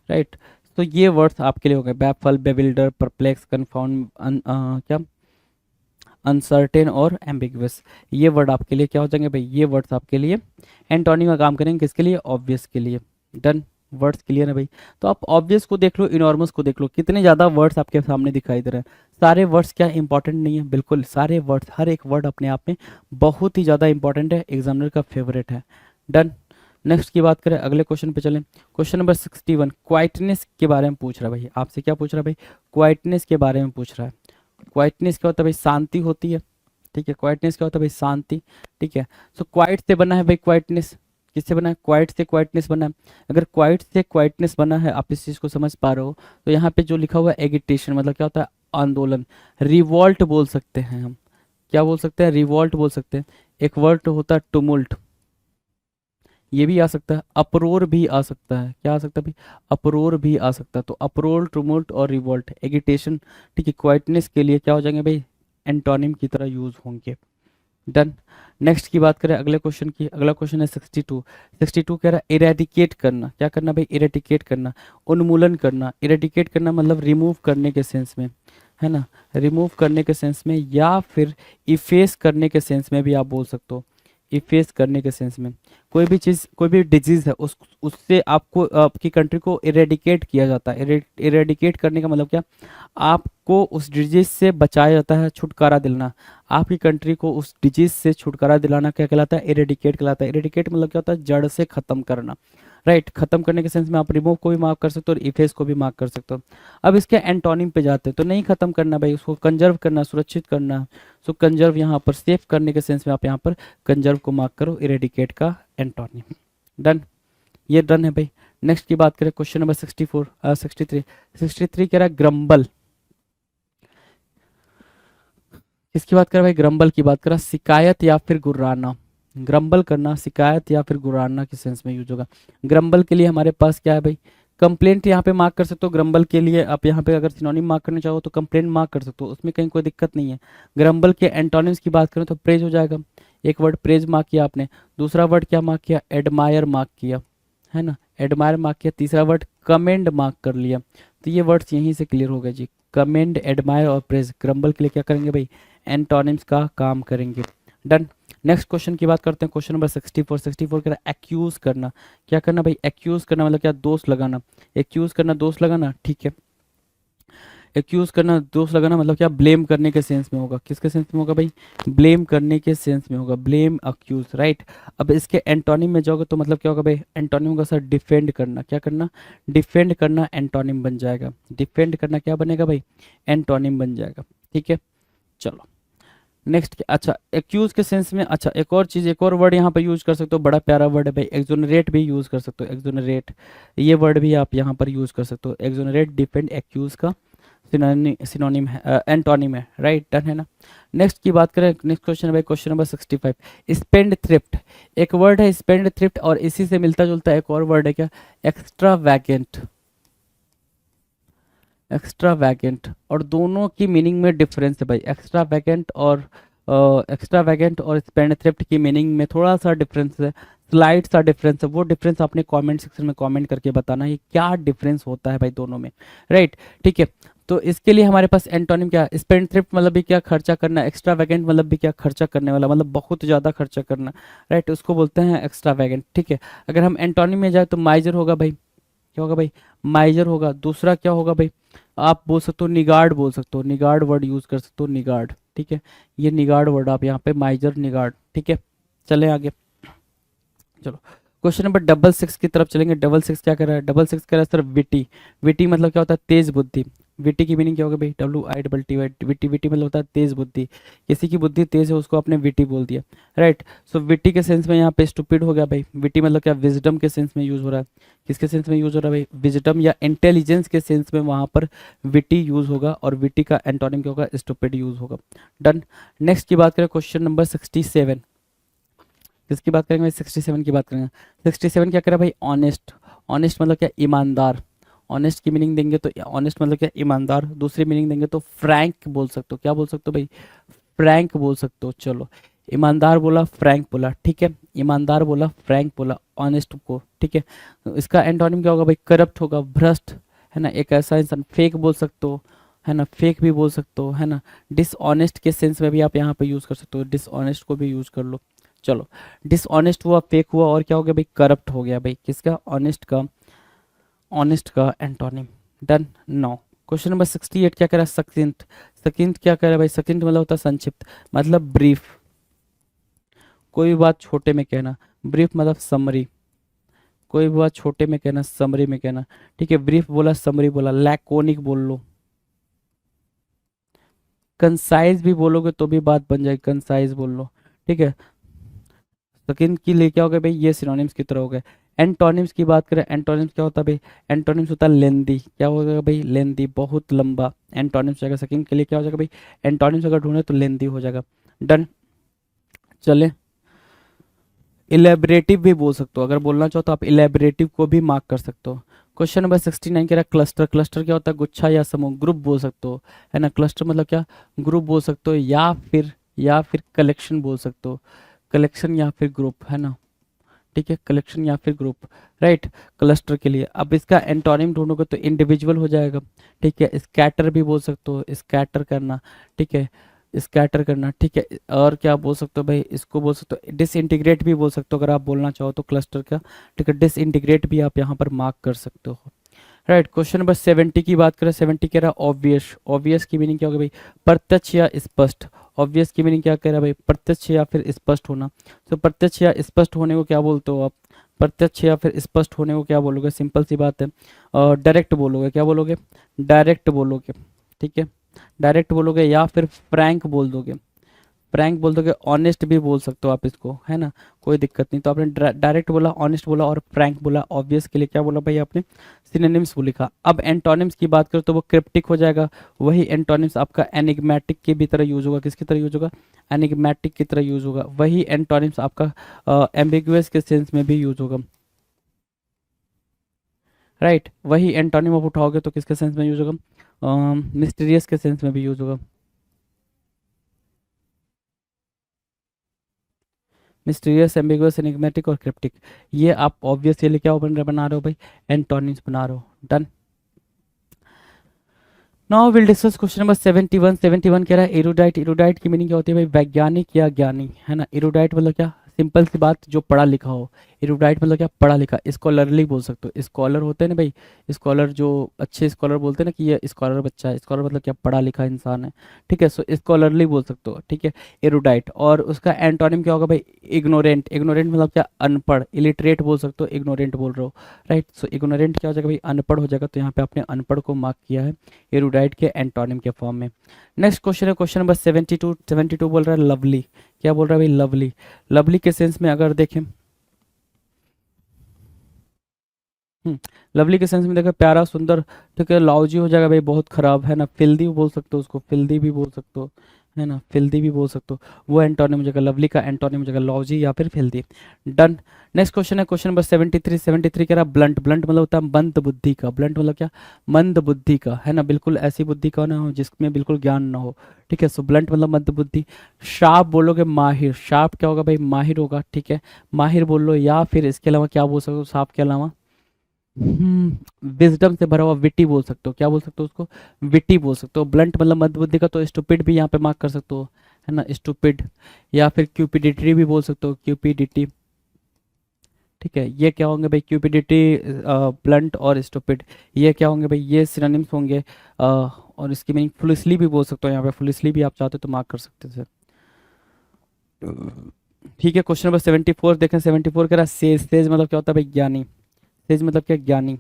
राइट। तो ये वर्ड्स आपके लिए हो गए, बैफल, बेविल्डर, परप्लेक्स, कन्फाउंड, क्या, अनसर्टेन और एम्बिगुअस। ये वर्ड आपके लिए क्या हो जाएंगे भाई, ये वर्ड्स आपके लिए एंटोनिम का काम करेंगे, किसके लिए, ऑब्वियस के लिए। डन, वर्ड्स क्लियर है भाई। तो आप ऑब्वियस को देख लो, इनॉर्मस को देख लो, कितने ज़्यादा वर्ड्स आपके सामने दिखाई दे रहे हैं। सारे वर्ड्स क्या इंपॉर्टेंट नहीं है, बिल्कुल सारे वर्ड्स, हर एक वर्ड अपने आप में बहुत ही ज़्यादा इंपॉर्टेंट है, एग्जामिनर का फेवरेट है। डन, नेक्स्ट की बात करें, अगले क्वेश्चन पे चलें। क्वेश्चन नंबर 61 क्वाइटनेस के बारे में पूछ रहा है भाई, आपसे क्या पूछ रहा है भाई, क्वाइटनेस के बारे में पूछ रहा है। क्वाइटनेस क्या होता है भाई, शांति होती है, ठीक है। क्वाइटनेस क्या होता है भाई, शांति, ठीक है। सो क्वाइट से बना है भाई क्वाइटनेस, किससे बना है, क्वाइट से क्वाइटनेस बना है। अगर क्वाइट से क्वाइटनेस बना है, आप इस चीज़ को समझ पा रहे हो, तो यहाँ पे जो लिखा हुआ है एगिटेशन, मतलब क्या होता है, आंदोलन, रिवॉल्ट बोल सकते हैं हम, क्या बोल सकते हैं, रिवॉल्ट बोल सकते हैं। एक वर्ड होता है टुमुल्ट, ये भी आ सकता है, अप्रोर भी आ सकता है, क्या आ सकता है भाई, अप्रोर भी आ सकता है। तो अप्रोर, टुमुल्ट और रिवॉल्ट, एगिटेशन, ठीक है, क्वाइटनेस के लिए क्या हो जाएंगे भाई, एंटोनिम की तरह यूज होंगे। डन, नेक्स्ट की बात करें अगले क्वेश्चन की, अगला क्वेश्चन है 62। 62 कह रहा है इरेडिकेट करना, क्या करना भाई, इरेडिकेट करना, उन्मूलन करना। इरेडिकेट करना मतलब रिमूव करने के सेंस में, है ना, रिमूव करने के सेंस में, या फिर इफेस करने के सेंस में भी आप बोल सकते हो, इफेस करने के सेंस में। कोई भी चीज़, कोई भी डिजीज़ है, उससे आपको, आपकी कंट्री को इरेडिकेट किया जाता है। इरेडिकेट करने का मतलब क्या, आपको उस डिजीज से बचाया जाता है, छुटकारा दिलाना। आपकी कंट्री को उस डिजीज से छुटकारा दिलाना क्या कहलाता है, इरेडिकेट कहलाता है। इरेडिकेट मतलब क्या होता है, जड़ से खत्म करना, राइट। खत्म करने के सेंस में आप रिमूव को भी मार्क कर सकते हो और इफेस को भी मार्क कर सकते हो। अब इसके एंटोनिम पे जाते हैं, तो नहीं खत्म करना भाई, उसको कंजर्व करना, सुरक्षित करना। सो कंजर्व यहाँ पर सेव करने के सेंस में आप यहाँ पर कंजर्व को मार्क करो, इरेडिकेट का एंटोनिम। डन, ये डन है भाई। नेक्स्ट की बात करें, क्वेश्चन नंबर 64 63 63 कह रहा है ग्रम्बल, किसकी बात कर रहा है भाई, ग्रम्बल की बात कर रहा है, शिकायत या फिर गुर्राना। ग्रम्बल करना, शिकायत या फिर गुर्राना के सेंस में यूज होगा। ग्रम्बल के लिए हमारे पास क्या है भाई, कंप्लेंट यहाँ पे मार्क कर सकते हो। ग्रम्बल के लिए आप यहाँ पे अगर सिनोनिम मार्क करना चाहो तो कंप्लेंट मार्क कर सकते हो, उसमें कहीं कोई दिक्कत नहीं है। ग्रम्बल के एंटोनिम्स की बात करें तो प्रेज हो जाएगा, एक वर्ड प्रेज मार्क किया आपने, दूसरा वर्ड क्या मार्क किया, एडमायर मार्क किया, है ना, एडमायर मार्क किया, तीसरा वर्ड कमेंड मार्क कर लिया। तो ये वर्ड्स यहीं से क्लियर हो गए जी, कमेंड, एडमायर और प्रेज ग्रम्बल के लिए क्या करेंगे भाई, एंटोनिम्स का काम करेंगे। डन, नेक्स्ट क्वेश्चन की बात करते हैं, क्वेश्चन नंबर 64 64 कह रहा है एक्यूज करना, क्या करना भाई, एक्यूज करना मतलब क्या, दोष लगाना। एक्यूज करना, दोष लगाना, ठीक है। एक्यूज करना, दोष लगाना मतलब क्या, ब्लेम करने के सेंस में होगा, किसके सेंस में होगा भाई, ब्लेम करने के सेंस में होगा, ब्लेम, अक्यूज, राइट। अब इसके एंटोनिम में जाओगे तो मतलब क्या होगा भाई, एंटोनिम होगा सर डिफेंड करना, क्या करना, डिफेंड करना एंटोनिम बन जाएगा। डिफेंड करना क्या बनेगा भाई, एंटोनिम बन जाएगा, ठीक है। चलो नेक्स्ट, अच्छा एक्यूज के सेंस में, अच्छा एक और चीज़, एक और वर्ड यहाँ पे यूज कर सकते हो, बड़ा प्यारा वर्ड है भाई, एक्सोनरेट भी यूज कर सकते हो, एक्सोनरेट, ये वर्ड भी आप यहाँ पर यूज कर सकते हो। एक्सोनरेट, डिफेंड, एक्यूज का सिनोनिम है, एंटोनिम है, राइट। डन है ना। नेक्स्ट की बात करें, नेक्स्ट क्वेश्चन है भाई, क्वेश्चन नंबर 65 स्पेंड थ्रिफ्ट। एक वर्ड है स्पेंड थ्रिफ्ट और इसी से मिलता जुलता एक और वर्ड है क्या, एक्स्ट्रा वैकेंट। एक्स्ट्रा वैकेंट, और दोनों की मीनिंग में डिफरेंस है भाई, एक्स्ट्रा वैकेंट और स्पेंड थ्रिफ्ट की मीनिंग में थोड़ा सा डिफरेंस है, स्लाइड सा डिफरेंस है। वो डिफरेंस आपने कमेंट सेक्शन में कमेंट करके बताना है क्या डिफरेंस होता है भाई दोनों में, राइट, ठीक है। तो इसके लिए हमारे पास एंटोनिम क्या है, स्पेंड थ्रिफ्ट मतलब भी क्या, खर्चा करना, एक्स्ट्रा वैकेंट मतलब भी क्या, खर्चा करने वाला, मतलब बहुत ज़्यादा खर्चा करना, राइट, उसको बोलते हैं एक्स्ट्रा वैकेंट, ठीक है। अगर हम एंटोनिम में जाए तो माइजर होगा भाई, क्या होगा भाई, माइजर होगा। दूसरा क्या होगा भाई, आप बोल सकते हो निगार्ड, बोल सकते हो निगार्ड वर्ड यूज कर सकते हो, निगार्ड, ठीक है। ये निगार्ड वर्ड आप यहाँ पे, माइजर, निगार्ड, ठीक है। चले आगे, चलो क्वेश्चन नंबर 66 की तरफ चलेंगे। 66 क्या कर रहा है, 66 कह रहा है सर विटी। विटी मतलब क्या होता है, तेज बुद्धि। विटी की मीनिंग क्या होगा भाई, WITY, विटी, विटी मतलब होता है तेज बुद्धि, किसी की बुद्धि तेज है उसको आपने विटी बोल दिया, राइट। सो विटी के सेंस में यहाँ पे स्टूपिड हो गया भाई। विटी मतलब क्या, विजडम के सेंस में यूज हो रहा है, किसके सेंस में यूज हो रहा है भाई, विजडम या इंटेलिजेंस के सेंस में वहाँ पर विटी यूज होगा, और विटी का एंटोनिम क्या होगा, स्टूपिड यूज होगा। डन, नेक्स्ट की बात करें, क्वेश्चन नंबर 67, किसकी बात करेंगे भाई, 67 की बात करेंगे। 67 क्या करें भाई, ऑनेस्ट। ऑनेस्ट मतलब क्या, ईमानदार। ऑनेस्ट की मीनिंग देंगे तो ऑनेस्ट मतलब क्या, ईमानदार। दूसरी मीनिंग देंगे तो फ्रैंक बोल सकते हो, क्या बोल सकते हो भाई, फ्रैंक बोल सकते हो। चलो ईमानदार बोला, फ्रैंक बोला, ठीक है, ईमानदार बोला, फ्रैंक बोला, ऑनेस्ट को, ठीक है। तो इसका एंटोनिम क्या होगा भाई, करप्ट होगा, भ्रष्ट, है ना, एक ऐसा इंसान, फेक बोल सकते हो, है ना, फेक भी बोल सकते हो, है ना, डिसऑनेस्ट के सेंस में भी आप यहाँ पे यूज़ कर सकते हो, डिसऑनेस्ट को भी यूज़ कर लो। चलो, डिसऑनेस्ट हुआ, फेक हुआ, और क्या हो गया भाई, करप्ट हो गया भाई, किसका, ऑनेस्ट का antonym. Done. Now question number 68 क्या कह रहा है, सकिंत। सकिंत क्या कह रहा है भाई, सकिंत मतलब होता है संक्षिप्त, मतलब ब्रीफ, कोई भी बात छोटे में कहना, ब्रीफ मतलब समरी, कोई भी बात छोटे में कहना, समरी में कहना, ठीक है, ब्रीफ बोला, समरी बोला, लैकोनिक बोल लो, कंसाइज भी बोलोगे तो भी बात बन जाएगी, कंसाइज बोल लो, ठीक है। सेकंड की लिए क्या हो गया भाई, ये सिनोनिम्स की तरह हो गए। एंटोनिम्स की बात करें, एंटोनिम्स क्या होता है भाई, एंटोनिम्स होता है लेंदी, क्या होगा भाई, लेंदी, बहुत लंबा, एंटोनिम्स हो जाएगा। सेकंड के लिए क्या हो जाएगा भाई, एंटोनिम्स अगर ढूंढे तो लेंदी हो जाएगा। डन। चले, इलेबरेटिव भी बोल सकते हो, अगर बोलना चाहो तो आप इलेबरेटिव को भी मार्क कर सकते हो। क्वेश्चन नंबर 69 कह रहा है क्लस्टर। क्लस्टर क्या होता है, गुच्छा या समूह, ग्रुप बोल सकते हो, है ना, क्लस्टर मतलब क्या, ग्रुप बोल सकते हो, या फिर कलेक्शन बोल सकते हो, कलेक्शन या फिर ग्रुप, है ना, ठीक है, कलेक्शन या फिर ग्रुप, राइट। क्लस्टर के लिए अब इसका एंटोनिम ढूंढोगे तो इंडिविजुअल हो जाएगा, ठीक है, स्कैटर भी बोल सकते हो, स्कैटर करना, ठीक है, स्कैटर करना, ठीक है, और क्या बोल सकते हो भाई, इसको बोल सकते हो डिसइंटीग्रेट भी बोल सकते हो अगर आप बोलना चाहो तो क्लस्टर का, ठीक है, डिसइंटीग्रेट भी आप यहाँ पर मार्क कर सकते हो, राइट। क्वेश्चन नंबर 70 की बात करें, 70 कह रहा है ऑब्वियस। ऑब्वियस की मीनिंग क्या होगा भाई, प्रत्यक्ष या स्पष्ट। ऑब्वियस की मीनिंग क्या कह रहा है भाई, प्रत्यक्ष या फिर स्पष्ट होना। तो प्रत्यक्ष या स्पष्ट होने को क्या बोलते हो आप, प्रत्यक्ष या फिर स्पष्ट होने को क्या बोलोगे, सिंपल सी बात है, डायरेक्ट बोलोगे, क्या बोलोगे, डायरेक्ट बोलोगे, ठीक है, डायरेक्ट बोलोगे, या फिर फ्रैंक बोल दोगे, प्रैंक बोल दोगे, ऑनेस्ट भी बोल सकते हो आप इसको, है ना, कोई दिक्कत नहीं। तो आपने डायरेक्ट बोला, ऑनेस्ट बोला और प्रैंक बोला। ऑब्वियस के लिए क्या बोला भाई आपने, सिनोनिम्स को लिखा। अब एंटोनिम्स की बात करो तो वो क्रिप्टिक हो जाएगा, वही एंटोनिम्स आपका एनिग्मेटिक की भी तरह यूज होगा, किसकी तरह यूज होगा, एनिग्मेटिक की तरह यूज होगा। वही एंटोनिम्स आपका एम्बिगुअस के सेंस में भी यूज होगा, राइट। वही एंटोनिम आप उठाओगे तो किसके सेंस में यूज होगा, मिस्टीरियस के सेंस में भी यूज होगा, मिस्टीरियस, एम्बिगुअस, एनिग्मेटिक और क्रिप्टिक। ये आप ऑब्वियसली क्या बना रहे हो भाई, एंटोनिम्स बना रहे हो। Done. Now will discuss question number 71। 71 कह रहा है एरुडाइट। एरुडाइट की मीनिंग क्या होती है भाई, वैज्ञानिक या ज्ञानी, है ना। एरुडाइट मतलब क्या, सिंपल सी बात, जो पढ़ा लिखा हो। एरुडाइट मतलब क्या, पढ़ा लिखा। स्कॉलरली बोल सकते हो, स्कॉलर होते हैं ना भाई, स्कॉलर जो अच्छे स्कॉलर बोलते हैं ना कि ये स्कॉलर बच्चा है, स्कॉलर मतलब क्या, पढ़ा लिखा इंसान है, ठीक है। सो स्कॉलरली बोल सकते हो, ठीक है, एरुडाइट। और उसका एंटोनिम क्या होगा भाई, इग्नोरेंट। इग्नोरेंट मतलब क्या, अनपढ़, इलिटरेट बोल सकते हो, इग्नोरेंट बोल रहे हो, राइट। सो इग्नोरेंट क्या हो जाएगा भाई, अनपढ़ हो जाएगा। तो यहाँ पे आपने अनपढ़ को मार्क किया है एरुडाइट के एंटोनिम के फॉर्म में। नेक्स्ट क्वेश्चन है क्वेश्चन नंबर 72। 72 बोल रहा है लवली। क्या बोल रहा है भाई, लवली। लवली के सेंस में अगर देखें, लवली के सेंस में देखो, प्यारा, सुंदर, ठीक है। लाउजी हो जाएगा भाई, बहुत खराब, है ना। फिल्दी बोल सकते हो उसको, फिल्दी भी बोल सकते हो, है ना, फिल्दी भी बोल सकते हो। वो एंटोनिम हो जाएगा, लवली का एंटोनिम हो जाएगा लाउजी या फिर फिल्दी। डन। नेक्स्ट क्वेश्चन है क्वेश्चन नंबर 73। 73 कह रहा ब्लंट। ब्लंट मतलब होता है मंद बुद्धि का। ब्लंट मतलब क्या, मंद बुद्धि का, है ना, बिल्कुल ऐसी बुद्धि का ना हो जिसमें बिल्कुल ज्ञान ना हो, ठीक है। सो ब्लंट मतलब मंद बुद्धि। शार्प बोलोगे, माहिर। शार्प क्या होगा भाई, माहिर होगा, ठीक है, माहिर बोल लो। या फिर इसके अलावा क्या बोल सकते हो, शार्प के अलावा, विजडम से भरा हुआ, विटी बोल सकते हो। क्या बोल सकते हो उसको, विटी बोल सकते हो। ब्लंट मतलब मध्यबुद्धि का, तो स्टूपिड भी यहाँ पे मार्क कर सकते हो, है ना, स्टूपिड। या फिर क्यूपिडिटी भी बोल सकते हो, क्यूपिडिटी, ठीक है। ये क्या होंगे भाई, क्यूपिडिटी, ब्लंट और स्टूपिड, ये क्या होंगे भाई, ये सिनोनिम्स होंगे। और इसकी मीनिंग फुलिसली भी बोल सकते हो, यहाँ पे फुलिसली भी आप चाहते हो तो मार्क कर सकते हो, ठीक है। क्वेश्चन नंबर 74 देखें। 74 कह रहा है सेज। सेज मतलब क्या होता है भाई, ज्ञानी। सेज मतलब क्या, ज्ञानी,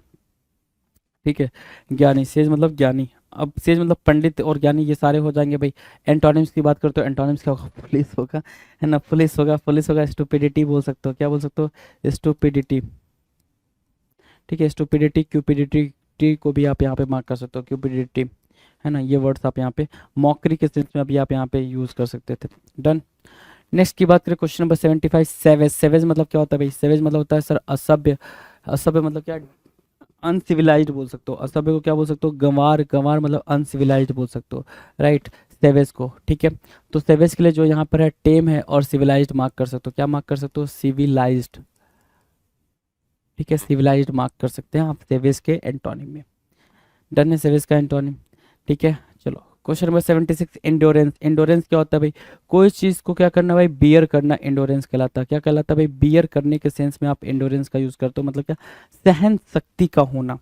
ठीक है, ज्ञानी। सेज मतलब ज्ञानी। अब सेज मतलब पंडित और ज्ञानी, ये सारे हो जाएंगे भाई। एंटोनिम्स की बात करते हो, एंटोनिम्स क्या होगा, पुलिस होगा, है ना, पुलिस होगा, पुलिस होगा। स्टूपिडिटी बोल सकते हो, क्या बोल सकते हो, स्टूपिडिटी, ठीक है। स्टूपिडिटी, क्यूपिडिटी को भी आप यहाँ पे मार्क कर सकते हो, क्यूपिडिटी, है ना। ये वर्ड्स आप यहाँ पे मॉकरी के सेंस में अभी आप यहाँ पे यूज कर सकते थे। डन। नेक्स्ट की बात करें क्वेश्चन नंबर 75। सेवेज। सेवेज मतलब क्या होता है भाई, सेवेज मतलब होता है सर असभ्य। असभ्य मतलब क्या, अनसिविलाइज्ड बोल सकते हो। असभ्य को क्या बोल सकते हो, गंवार। गंवार मतलब अनसिविलाइज्ड बोल सकते हो, राइट, सेवेज को, ठीक है। तो सेवेज के लिए जो यहाँ पर है टेम है और सिविलाइज्ड मार्क कर सकते हो। क्या मार्क कर सकते हो, सिविलाइज्ड, ठीक है, सिविलाइज्ड मार्क कर सकते हैं आप सेवेज के एंटोनिम में। डन है सेवेज का एंटोनिम, ठीक है। Question number 76 endurance. इंडोरेंस क्या होता है भाई? कोई चीज़ को क्या करना भाई? बियर करना इंडोरेंस कहलाता है। क्या कहलाता है भाई? बियर करने के सेंस में आप इंडोरेंस का यूज़ करते हो, मतलब क्या? सहन शक्ति का होना।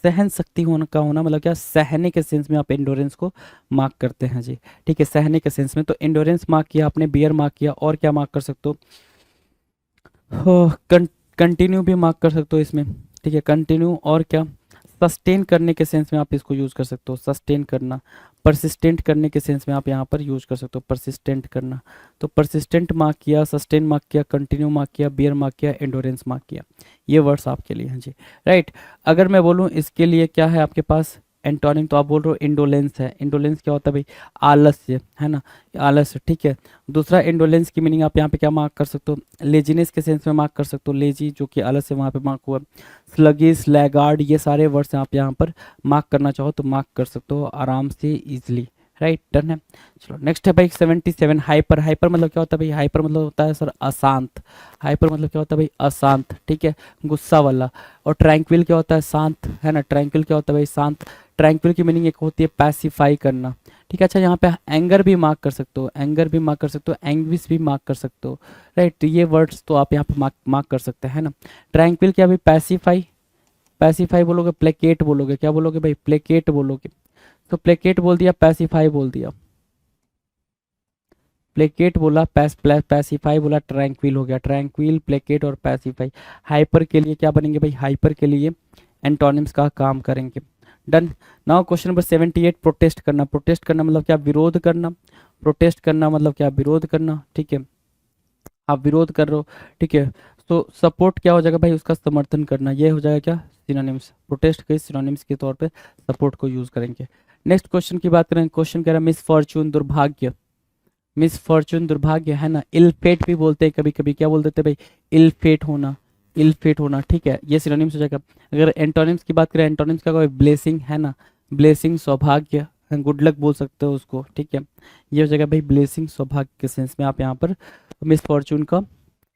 सहन शक्ति होना मतलब क्या? सहने के सेंस में आप इंडोरेंस को मार्क करते हैं जी। ठीक है, सहने के सेंस में। तो इंडोरेंस मार्क किया आपने, बियर मार्क किया, और क्या मार्क कर सकते हो? कंटिन्यू भी मार्क कर सकते हो इसमें। ठीक है, कंटिन्यू, और क्या? सस्टेन करने के सेंस में आप इसको यूज़ कर सकते हो, सस्टेन करना। परसिस्टेंट करने के सेंस में आप यहाँ पर यूज़ कर सकते हो, परसिस्टेंट करना। तो परसिस्टेंट मार्क किया, सस्टेन मार्क किया, कंटिन्यू मार्क किया, बियर मार्क किया, एंडोरेंस मार्क किया। ये वर्ड्स आपके लिए हैं जी। राइट। अगर मैं बोलूँ इसके लिए क्या है आपके पास एंटोनिम, तो आप बोल रहे हो इंडोलेंस है। इंडोलेंस क्या होता है भाई? आलस्य, है ना? आलस्य, ठीक है। दूसरा इंडोलेंस की मीनिंग आप यहाँ पे क्या मार्क कर सकते हो? लेजीनेस के सेंस में मार्क कर सकते हो, लेजी जो कि आलस्य वहाँ पे मार्क हुआ। स्लगिस, लैगार्ड, ये सारे वर्ड्स आप यहाँ पर मार्क करना चाहो तो मार्क कर सकते हो आराम से, इजीली। राइट, डन है। चलो नेक्स्ट है भाई 77 हाइपर। हाइपर मतलब क्या होता है भाई? हाइपर मतलब होता है सर अशांत। हाइपर मतलब क्या होता है भाई? अशांत, ठीक है, गुस्सा वाला। और ट्रैंक्विल क्या होता है? शांत, है ना? ट्रैंक्विल क्या होता है भाई? शांत। ट्रैंक्विल की मीनिंग एक होती है पैसिफाई करना। ठीक है, अच्छा यहाँ पे एंगर भी मार्क कर सकते हो, एंगर भी मार्क कर सकते हो, एंग्विश भी मार्क कर सकते हो। राइट, तो ये वर्ड्स तो आप यहाँ पे मार्क कर सकते हैं ना। ट्रैंक्विल क्या भाई? पैसिफाई। पैसिफाई बोलोगे, प्लेकेट बोलोगे, क्या बोलोगे भाई? प्लेकेट बोलोगे। तो प्लेकेट बोल दिया, पैसिफाई बोल दिया। प्लेकेट बोला, पैसिफाई बोला, ट्रैंक्विल हो गया। ट्रैंक्विल, प्लेकेट और पैसिफाई। हाइपर के लिए क्या बनेंगे भाई? हाइपर के लिए एंटोनिम्स का काम करेंगे। Done. Now question number 78 protest करना। प्रोटेस्ट करना मतलब क्या? विरोध करना। प्रोटेस्ट करना मतलब क्या? विरोध करना, ठीक है। आप विरोध कर रहे हो, ठीक है। तो सपोर्ट क्या हो जाएगा भाई? उसका समर्थन करना। ये हो जाएगा क्या? सिनोनिम्स। प्रोटेस्ट के सिनोनिम्स के तौर पे सपोर्ट को यूज करेंगे। नेक्स्ट क्वेश्चन की बात करें, क्वेश्चन कह रहा है मिसफॉर्चून, दुर्भाग्य। मिसफॉर्चून, दुर्भाग्य, है ना? इल फेट भी बोलते हैं कभी कभी, क्या बोलते थे भाई? इल फेट होना, इल फेट होना, ठीक है। ये सिनोनिम्स हो जाएगा। अगर एंटोनिम्स की बात करें, एंटोनिम्स का कोई ब्लेसिंग, है ना? ब्लेसिंग, सौभाग्य, गुड लक बोल सकते हो उसको, ठीक है। ये हो जाएगा भाई ब्लेसिंग, सौभाग्य के सेंस में आप यहाँ पर मिसफॉर्चून का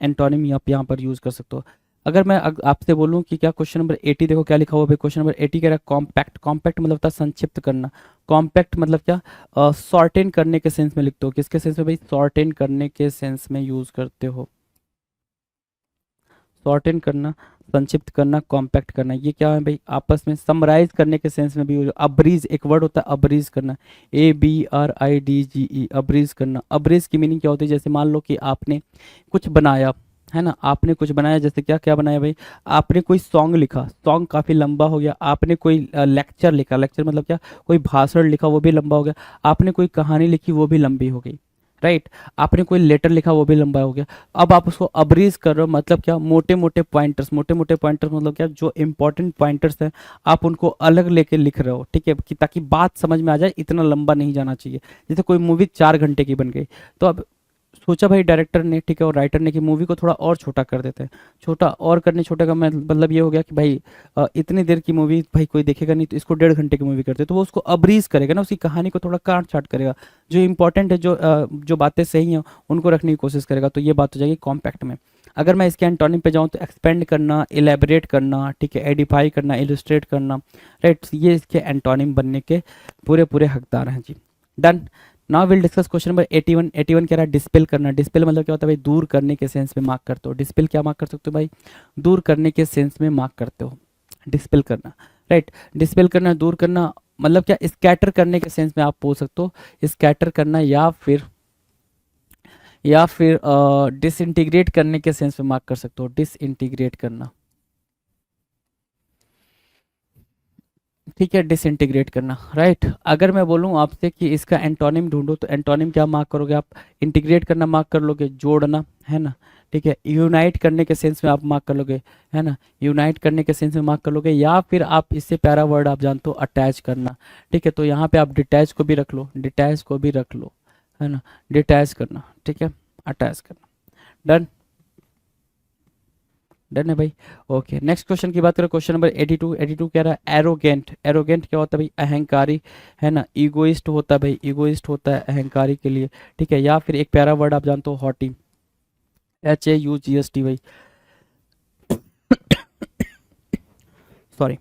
एंटोनिम आप यहाँ पर यूज कर सकते हो। अगर मैं आपसे बोलूं कि क्या क्वेश्चन नंबर 80 देखो क्या लिखा हुआ है। क्वेश्चन नंबर 80 कह रहा है कॉम्पैक्ट। कॉम्पैक्ट मतलब होता है संक्षिप्त करना। कॉम्पैक्ट मतलब क्या? शॉर्टेन करने के सेंस में लिखते हो। किसके सेंस में भाई? शॉर्टेन करने के सेंस में यूज करते हो। शॉर्टेन करना, संक्षिप्त करना, कॉम्पैक्ट करना, ये क्या है भाई? आपस में समराइज करने के सेंस में भी यूज। अब्रीज, एक वर्ड होता है अब्रीज करना, ABRIDGE, अब्रीज करना। अब्रीज की मीनिंग क्या होती है? जैसे मान लो कि आपने कुछ बनाया, है ना? आपने कुछ बनाया, जैसे क्या क्या बनाया भाई? आपने कोई सॉन्ग लिखा, सॉन्ग काफ़ी लंबा हो गया। आपने कोई लेक्चर लिखा, लेक्चर मतलब क्या? कोई भाषण लिखा, वो भी लंबा हो गया। आपने कोई कहानी लिखी, वो भी लंबी हो गई। राइट। आपने कोई लेटर लिखा, वो भी लंबा हो गया। अब आप उसको अब्रीज कर रहे हो, मतलब क्या? मोटे मोटे पॉइंटर्स, मोटे मोटे पॉइंटर्स मतलब क्या? जो इंपॉर्टेंट पॉइंटर्स हैं आप उनको अलग लेके लिख रहे हो, ठीक है, कि ताकि बात समझ में आ जाए, इतना लंबा नहीं जाना चाहिए। जैसे कोई मूवी 4 घंटे की बन गई, तो अब सोचा भाई डायरेक्टर ने, ठीक है, और राइटर ने, कि मूवी को थोड़ा और छोटा कर देते हैं। छोटा और करने, छोटे का मतलब ये हो गया कि भाई इतनी देर की मूवी भाई कोई देखेगा नहीं, तो इसको 1.5 घंटे की मूवी करते, तो वो उसको अब्रीज करेगा ना, उसकी कहानी को थोड़ा काट छाट करेगा। जो इंपॉर्टेंट है, जो बातें सही हैं उनको रखने की कोशिश करेगा। तो ये बात हो जाएगी कॉम्पैक्ट में। अगर मैं इसके एंटोनिम पे जाऊँ तो एक्सपेंड करना, इलेबरेट करना, ठीक है, एडिफाई करना, इलस्ट्रेट करना। राइट, ये इसके एंटोनिम बनने के पूरे पूरे हकदार हैं जी। Done. Now will discuss question number 81। 81 कह रहा है डिस्पेल करना। डिस्पेल मतलब क्या होता है भाई? दूर करने के सेंस में मार्क करते हो। डिस्पेल क्या मार्क कर सकते हो भाई? दूर करने के सेंस में मार्क करते हो, डिस्पेल करना। राइट, डिस्पेल करना, दूर करना, मतलब क्या? स्कैटर करने के सेंस में आप बोल सकते हो, स्कैटर करना, या फिर डिसइंटीग्रेट करने के सेंस में मार्क कर सकते हो, डिसइंटीग्रेट करना, ठीक है, डिसइंटीग्रेट करना। राइट। अगर मैं बोलूँ आपसे कि इसका एंटोनिम ढूंढो, तो एंटोनिम क्या मार्क करोगे आप? इंटीग्रेट करना मार्क कर लोगे, जोड़ना, है ना? ठीक है, यूनाइट करने के सेंस में आप मार्क कर लोगे, है ना? यूनाइट करने के सेंस में मार्क कर लोगे, या फिर आप इससे प्यारा वर्ड आप जानते हो, अटैच करना। ठीक है, तो यहाँ पे आप डिटैच को भी रख लो, डिटैच को भी रख लो, है ना? डिटैच करना, ठीक है, अटैच करना। डन। डन है भाई। ओके, नेक्स्ट क्वेश्चन की बात करें, क्वेश्चन नंबर 82। 82 कह रहा है एरोगेंट। एरोगेंट क्या होता है भाई? अहंकारी, है ना? ईगोइस्ट होता है भाई, ईगोइस्ट होता है अहंकारी के लिए, ठीक है। या फिर एक प्यारा वर्ड आप जानते हो, हॉटी, HAUGST भाई, सॉरी,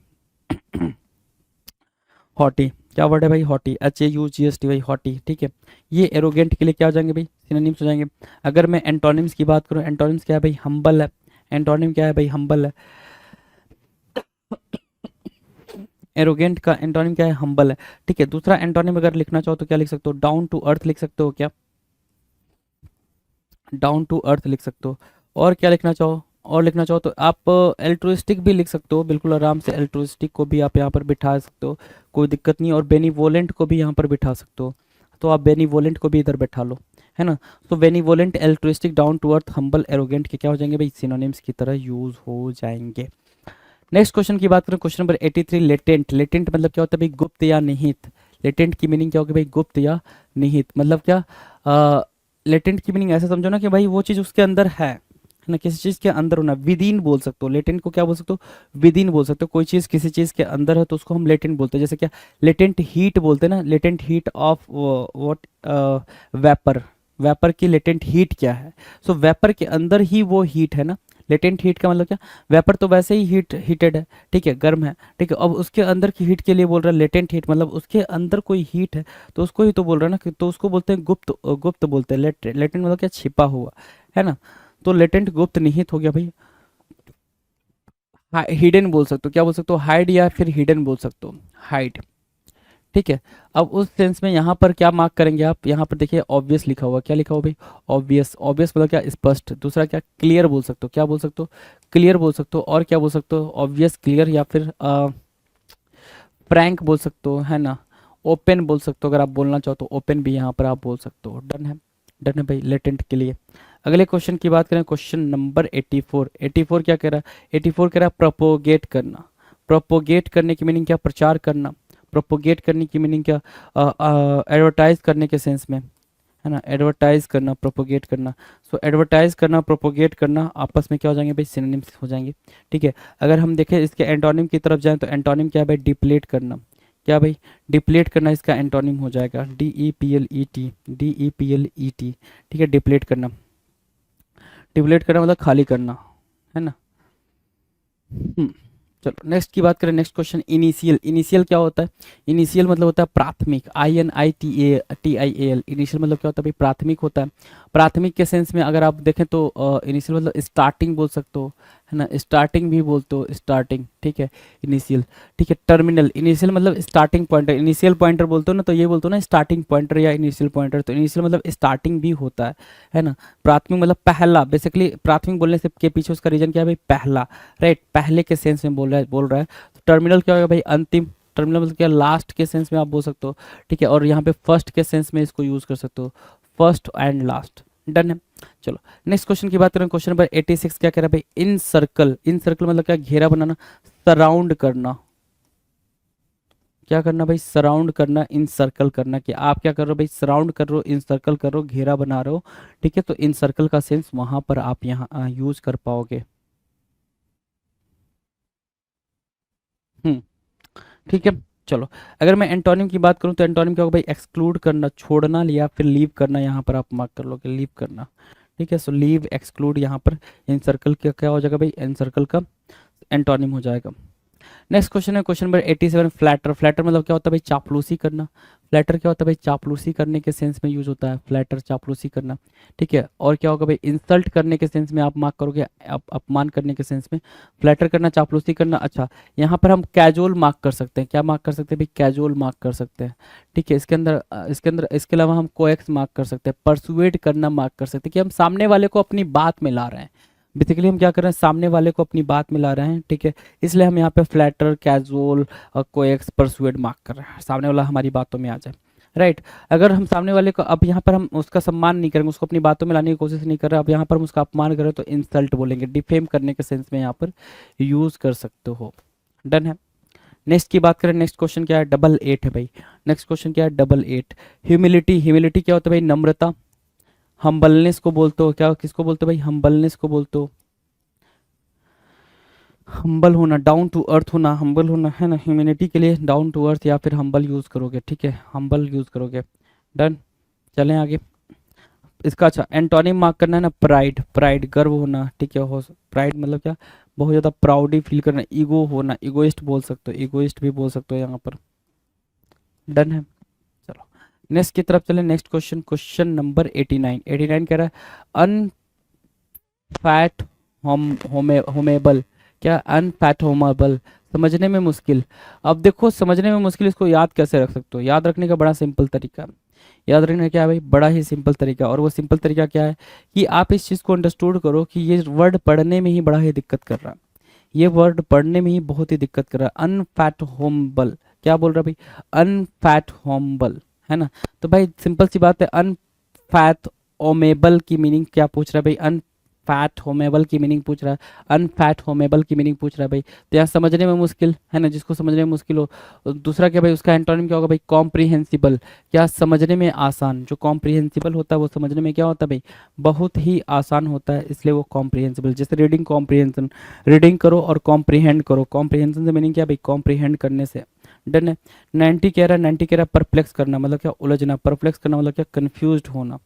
हॉटी क्या वर्ड है भाई, हॉटी, HAUGST भाई, हॉटी, ठीक है। ये एरोगेंट के लिए क्या हो जाएंगे भाई, सिनोनिम्स हो जाएंगे। अगर मैं एंटोनिम्स की बात करूँ, एंटोनिम्स क्या है भाई, हम्बल है। एंटोनिम क्या है भाई, हम्बल है। एरोगेंट का एंटोनिम क्या है, हम्बल है, ठीक है। दूसरा एंटोनिम अगर लिखना चाहो तो क्या लिख सकते हो, डाउन टू अर्थ लिख सकते हो क्या, डाउन टू अर्थ लिख सकते हो। और क्या लिखना चाहो, और लिखना चाहो तो आप एल्ट्रुइस्टिक भी लिख सकते हो, बिल्कुल आराम से एल्ट्रुइस्टिक को भी आप यहाँ पर बिठा सकते हो, कोई दिक्कत नहीं। और बेनीवोलेंट को भी यहाँ पर बिठा सकते हो, तो आप बेनीवोलेंट को भी इधर बैठा लो, है ना। तो benevolent, altruistic, down to earth, humble, arrogant के क्या हो जाएंगे भाई, सिनोनिम्स की तरह यूज हो जाएंगे। नेक्स्ट क्वेश्चन की बात करें, क्वेश्चन नंबर 83, लेटेंट। लेटेंट मतलब क्या होता है भाई, गुप्त या निहित। लेटेंट की मीनिंग क्या होगी भाई, गुप्त या निहित। मतलब क्या, लेटेंट की मीनिंग ऐसा समझो ना कि भाई वो चीज़ उसके अंदर है ना, किसी चीज़ के अंदर होना, विद इन बोल सकते हो। लेटेंट को क्या बोल सकते हो, विद इन बोल सकते हो। कोई चीज़ किसी चीज़ के अंदर है तो उसको हम लेटेंट बोलते हैं। जैसे क्या, लेटेंट हीट बोलते हैं ना, latent heat of what, vapour. Vapour की लेटेंट हीट क्या है, सो वेपर के अंदर ही वो हीट है ना। लेटेंट हीट का मतलब क्या, वेपर तो वैसे ही हीटेड है, ठीक है, गर्म है, ठीक है। अब उसके अंदर की हीट के लिए बोल रहा है लेटेंट हीट, मतलब उसके अंदर कोई हीट है तो उसको ही तो बोल रहा है ना कि, तो उसको बोलते हैं गुप्त, गुप्त बोलते हैं। लेटेंट मतलब क्या, छिपा हुआ, है ना। तो लेटेंट गुप्त निहित हो गया भाई। हिडन बोल सकते हो, क्या बोल सकते हो, हाइड या फिर हिडन बोल सकते हो, हाइड, ठीक है। अब उस सेंस में यहाँ पर क्या मार्क करेंगे आप, यहाँ पर देखिए ऑब्वियस लिखा हुआ, क्या लिखा हुआ भाई, ऑब्वियस। ऑब्वियस मतलब क्या, स्पष्ट। दूसरा क्या, क्लियर बोल सकते हो, क्या बोल सकते हो, क्लियर बोल सकते हो। और क्या बोल सकते हो, ऑब्वियस, क्लियर, या फिर फ्रैंक बोल सकते हो, है ना। ओपन बोल सकते हो, अगर आप बोलना चाहो तो ओपन भी यहाँ पर आप बोल सकते हो। डन है, डन है भाई, लेटेंट के लिए। अगले क्वेश्चन की बात करें, क्वेश्चन नंबर 84। 84 क्या कह रहा है, 84 कह रहा है प्रोपोगेट करना। प्रोपोगेट करने की मीनिंग क्या, प्रचार करना। प्रोपोगेट करने की मीनिंग क्या, एडवर्टाइज करने के सेंस में, है ना, एडवर्टाइज करना, प्रोपोगेट करना। सो एडवर्टाइज करना, प्रोपोगेट करना आपस में क्या हो जाएंगे भाई, सिनोनिम्स हो जाएंगे, ठीक है। अगर हम देखें इसके एंटोनिम की तरफ जाएं तो एंटोनिम क्या है भाई, डिप्लेट करना। क्या भाई, डिप्लेट करना इसका एंटोनिम हो जाएगा, DEPLET, DEPLET, ठीक है, डिप्लेट करना। डिप्लेट करना मतलब खाली करना, है ना। चलो नेक्स्ट की बात करें, नेक्स्ट क्वेश्चन, इनिशियल। इनिशियल क्या होता है, इनिशियल मतलब होता है प्राथमिक, INITIAL। इनिशियल मतलब क्या होता है भाई, प्राथमिक होता है। प्राथमिक के सेंस में अगर आप देखें तो इनिशियल मतलब स्टार्टिंग बोल सकते हो, है ना, स्टार्टिंग भी बोलते हो, स्टार्टिंग, ठीक है, इनिशियल, ठीक है। टर्मिनल, इनिशियल मतलब स्टार्टिंग पॉइंटर। इनिशियल पॉइंटर बोलते हो ना, तो ये बोलते हो ना स्टार्टिंग पॉइंटर या इनिशियल पॉइंटर, तो इनिशियल मतलब स्टार्टिंग भी होता है ना। प्राथमिक मतलब पहला, बेसिकली प्राथमिक बोलने से के पीछे उसका रीजन क्या है भाई, पहला, राइट, पहले के सेंस में बोल रहा है। तो टर्मिनल क्या होगा भाई, अंतिम। टर्मिनल मतलब क्या, लास्ट के सेंस में आप बोल सकते हो, ठीक है। और यहाँ पे फर्स्ट के सेंस में इसको यूज कर सकते हो, फर्स्ट एंड लास्ट। डन है। चलो नेक्स्ट क्वेश्चन की बात करें, क्वेश्चन नंबर 86 क्या कह रहा है भाई, इन सर्कल। इन सर्कल मतलब क्या, घेरा बनाना, सराउंड करना। क्या करना भाई, सराउंड करना, इन सर्कल करना, कि आप क्या कर रहे हो भाई, सराउंड कर रहे हो, इन सर्कल कर रहे हो, घेरा बना रहे हो, ठीक है। तो इन सर्कल का सेंस वहां पर आप यहाँ यूज कर पाओगे। हम्म, ठीक है। चलो अगर मैं एंटोनिम की बात करूं तो एंटोनिम क्या होगा भाई, एक्सक्लूड करना, छोड़ना, या फिर लीव करना, यहाँ पर आप मार्क कर लोगे, लीव करना, ठीक है। सो लीव, एक्सक्लूड, यहाँ पर इन सर्कल का क्या हो जाएगा भाई, इन सर्कल का एंटोनिम हो जाएगा। नेक्स्ट क्वेश्चन है क्वेश्चन नंबर 87, फ्लैटर। फ्लैटर मतलब क्या होता है भाई, चापलूसी करना। फ्लैटर क्या होता है भाई, चापलूसी करने के सेंस में यूज होता है, फ्लैटर, चापलूसी करना, ठीक है। और क्या होगा भाई, इंसल्ट करने के सेंस में आप मार्क करोगे, अपमान करने के सेंस में, फ्लैटर करना, चापलूसी करना। अच्छा, यहाँ पर हम कैजुअल मार्क कर सकते हैं, क्या मार्क कर सकते हैं भाई, कैजुअल मार्क कर सकते हैं, ठीक है। इसके अंदर इसके अलावा हम कोएक्स मार्क कर सकते हैं, परसुएड करना मार्क कर सकते हैं, कि हम सामने वाले को अपनी बात में ला रहे हैं। बेसिकली हम क्या कर रहे हैं, सामने वाले को अपनी बात में ला रहे हैं, ठीक है। इसलिए हम यहाँ पे फ्लैटर, कैजुअल और कोएक्स, परसुएड मार्क कर रहे हैं, सामने वाला हमारी बातों में आ जाए, राइट। अगर हम सामने वाले को, अब यहाँ पर हम उसका सम्मान नहीं करेंगे, उसको अपनी बातों में लाने की कोशिश नहीं कर रहे, अब यहाँ पर हम उसका अपमान कर रहे हैं तो इंसल्ट बोलेंगे, डिफेम करने के सेंस में यहाँ पर यूज कर सकते हो। डन है। नेक्स्ट की बात करें, नेक्स्ट क्वेश्चन क्या है, 88 है भाई। नेक्स्ट क्वेश्चन क्या है, 88। ह्यूमिलिटी। ह्यूमिलिटी क्या होता है भाई, नम्रता। हम्बलनेस को बोलते हो, क्या किसको बोलते हो भाई, हम्बलनेस को बोलते हो। हम्बल होना, डाउन टू अर्थ होना, हम्बल होना, है ना। ह्यूमैनिटी के लिए डाउन टू अर्थ या फिर हम्बल यूज करोगे, ठीक है, हम्बल यूज करोगे। डन। चलें आगे। इसका अच्छा एंटोनिम मार्क करना है ना, प्राइड। प्राइड गर्व होना, ठीक है। हो प्राइड मतलब क्या, बहुत ज़्यादा प्राउडी फील करना। ईगो होना, इगोइस्ट बोल सकते हो, इगोइस्ट भी बोल सकते हो यहाँ पर। डन है। चलो नेक्स्ट की तरफ चले। Next question, question number 89। 89 कह रहा है अनफैट होमेबल, क्या अनफैट होमेबल, समझने में मुश्किल। अब देखो समझने में मुश्किल, इसको याद कैसे रख सकते हो? याद रखने का बड़ा सिंपल तरीका, याद रखने का क्या है भाई, बड़ा ही सिंपल तरीका। और वो सिंपल तरीका क्या है कि आप इस चीज़ को अंडरस्टूड करो कि ये वर्ड पढ़ने में ही बड़ा ही दिक्कत कर रहा है, ये वर्ड पढ़ने में ही बहुत ही दिक्कत कर रहा है। अनफैट होमबल, क्या बोल रहा है भाई, अनफैट होमबल, है ना। तो भाई सिंपल सी बात है, अनफैट ओमेबल की मीनिंग क्या पूछ रहा है भाई, अनफैट होमेबल की मीनिंग पूछ रहा है, अनफैट होमेबल की मीनिंग पूछ रहा है भाई। तो यहाँ समझने में मुश्किल है ना, जिसको समझने में मुश्किल हो। और दूसरा क्या भाई, उसका एंटोनिम क्या होगा भाई, कॉम्प्रिहेंसिबल, क्या समझने में आसान। जो कॉम्प्रिहेंसिबल होता है वो समझने में क्या होता है भाई, बहुत ही आसान होता है, इसलिए वो कॉम्प्रिहेंसिबल। जैसे रीडिंग कॉम्प्रिहेंशन, रीडिंग करो और कॉम्प्रिहेंड करो, कॉम्प्रिहेंशन से मीनिंग क्या भाई, कॉम्प्रिहेंड करने से। डन है। 90 कह रहा है, 90 कह रहा है परप्लेक्स करना, मतलब क्या उलझना, परप्लेक्स करना मतलब क्या, कंफ्यूज्ड होना।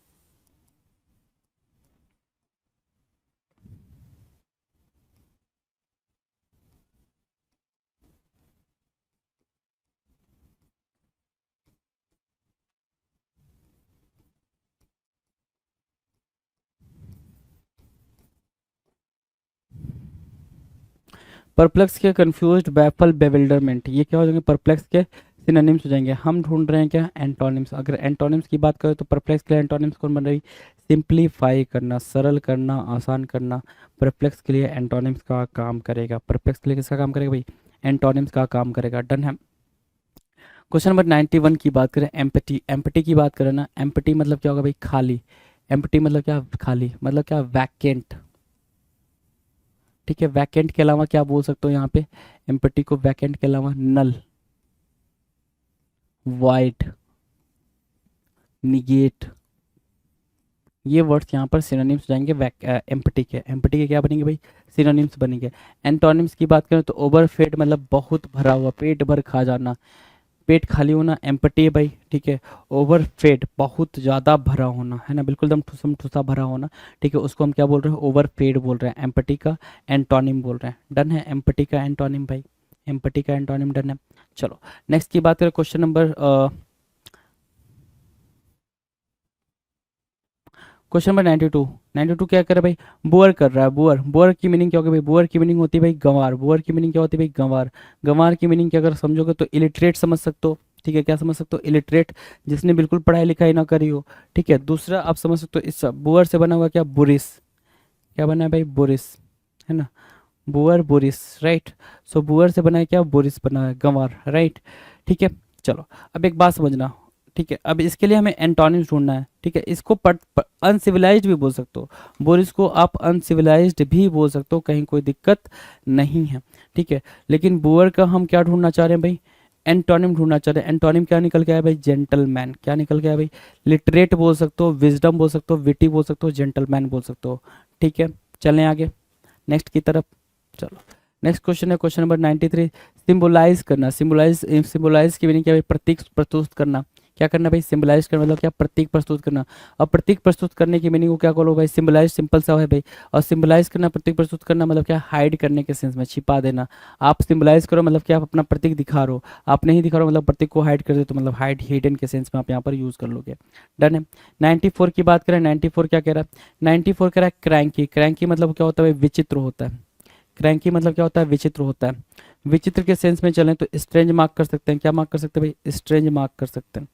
परप्लेक्स के कंफ्यूज्ड, बैफल, बेविल्डरमेंट, ये क्या हो जाएंगे, परप्लेक्स के सिनोनिम्स हो जाएंगे। हम ढूंढ रहे हैं क्या, एंटोनिम्स। अगर एंटोनिम्स की बात करें तो परप्लेक्स के लिए एंटोनिम्स कौन बन रही, सिंप्लीफाई करना, सरल करना, आसान करना। परप्लेक्स के लिए एंटोनिम्स का काम करेगा, परप्लेक्स के लिए किसका काम करेगा भाई, एंटोनिम्स का काम करेगा। डन है। क्वेश्चन नंबर 91 की बात करें, एम्पटी, एम्पटी की बात करें ना, एम्पटी मतलब क्या होगा भाई, खाली। एम्पटी मतलब क्या, खाली, मतलब क्या, वैकेंट। ठीक है, वैकेंट के अलावा क्या बोल सकते हो यहाँ पे, एम्पटी को वैकेंट के अलावा नल, वाइड, निगेट, ये वर्ड्स यहाँ पर सिनोनिम्स जाएंगे एम्पटी के। एम्पटी के क्या बनेंगे भाई, सिनोनिम्स बनेंगे। एंटोनिम्स की बात करें तो ओवरफेड मतलब बहुत भरा हुआ, पेट भर खा जाना, पेट खाली होना एम्पटी है भाई। ठीक है, ओवरफेड बहुत ज़्यादा भरा होना, है ना, बिल्कुल एकदम ठुसम ठुसा भरा होना। ठीक है, उसको हम क्या बोल रहे हैं, ओवरफेड बोल रहे हैं, एम्पटी का एंटोनिम बोल रहे हैं। डन है, एम्पटी का एंटोनिम भाई, एम्पटी का एंटोनिम। डन है। चलो नेक्स्ट की बात करें, क्वेश्चन नंबर क्वेश्चन नंबर 92। 92 क्या कर रहा है भाई, बुअर कर रहा है, बुअर। बुअर की मीनिंग क्या होगी भाई, बुअर की मीनिंग होती है भाई गंवार। बुअर की मीनिंग क्या होती है भाई, गंवार। गंवार की मीनिंग क्या अगर समझोगे तो इलिटरेट समझ सकते हो। ठीक है, क्या समझ सकते हो, इलिटरेट, जिसने बिल्कुल पढ़ाई लिखाई ना करी हो। ठीक है, दूसरा आप समझ सकते हो, इस बुअर से बना हुआ क्या, बुरिस, क्या बना है भाई, बुरिस, है ना, बुअर बुरिस, राइट। सो बुअर से बना है क्या, बुरिस बना है, गंवार, राइट। ठीक है। चलो अब एक बात समझना। ठीक है, अब इसके लिए हमें एंटोनिम्स ढूंढना है। ठीक है, इसको अनसिविलाइज्ड भी बोल सकते हो, बोरिस को आप अनसिविलाइज्ड भी बोल सकते हो, कहीं कोई दिक्कत नहीं है। ठीक है, लेकिन बुअर का हम क्या ढूंढना चाह रहे हैं भाई, एंटोनिम ढूंढना चाह रहे हैं। एंटोनिम क्या निकल के आया भाई, जेंटलमैन। क्या निकल के आया भाई, लिटरेट बोल सकते हो, विजडम बोल सकते हो, विटी बोल सकते हो, जेंटलमैन बोल सकते हो। ठीक है, चलें आगे नेक्स्ट की तरफ। चलो नेक्स्ट क्वेश्चन है, क्वेश्चन नंबर 93। सिंबलाइज करना, सिंबलाइज, सिंबलाइज की मीनिंग क्या भाई, प्रतीक प्रस्तुत करना। क्या करना भाई, सिंबलाइज करना मतलब क्या, प्रतीक प्रस्तुत करना। अब प्रतीक प्रस्तुत करने की मीनिंग को क्या करो भाई, सिंबलाइज, सिंपल सा है भाई। और सिंबलाइज करना, प्रतीक प्रस्तुत करना मतलब क्या, हाइड करने के सेंस में, छिपा देना। आप सिंबलाइज करो मतलब क्या, आप अपना प्रतीक दिखा रहे हो, आप नहीं दिखा रहे हो मतलब प्रतीक को हाइड कर दो, तो मतलब हाइड, हिडन के सेंस में आप यहाँ पर यूज कर लोगे। डन है। 94 की बात करें, 94 क्या कह रहा है, 94 कह रहा है क्रैंकी। क्रैंकी मतलब क्या होता है भाई, विचित्र होता है। क्रैंकी मतलब क्या होता है, विचित्र होता है। विचित्र के सेंस में चलें तो स्ट्रेंज मार्क कर सकते हैं, क्या मार्क कर सकते हैं भाई, स्ट्रेंज मार्क कर सकते हैं।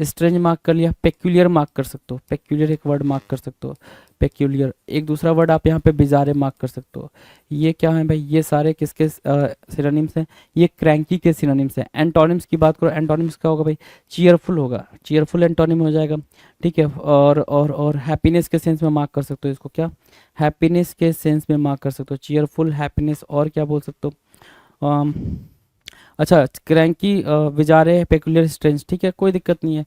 स्ट्रेंज मार्क कर लिया, पेक्यूलियर मार्क कर सकते हो, पेक्यूलियर एक वर्ड मार्क कर सकते हो, पेक्यूलियर। एक दूसरा वर्ड आप यहाँ पे बिजारे मार्क कर सकते हो। ये क्या है भाई, ये सारे किसके सिनोनिम्स हैं, ये क्रैंकी के सिनोनिम्स हैं। एंटोनिम्स की बात करो, एंटोनिम्स क्या होगा भाई, चीयरफुल होगा, चीयरफुल एंटोनिम हो जाएगा। ठीक है, और हैप्पीनेस के सेंस में मार्क कर सकते हो इसको, क्या, हैप्पीनेस के सेंस में मार्क कर सकते हो, चीयरफुल, हैप्पीनेस, और क्या बोल सकते हो, अम, अच्छा क्रैंकी, विजारे, पेकुलियर, स्ट्रेंज। ठीक है, कोई दिक्कत नहीं है।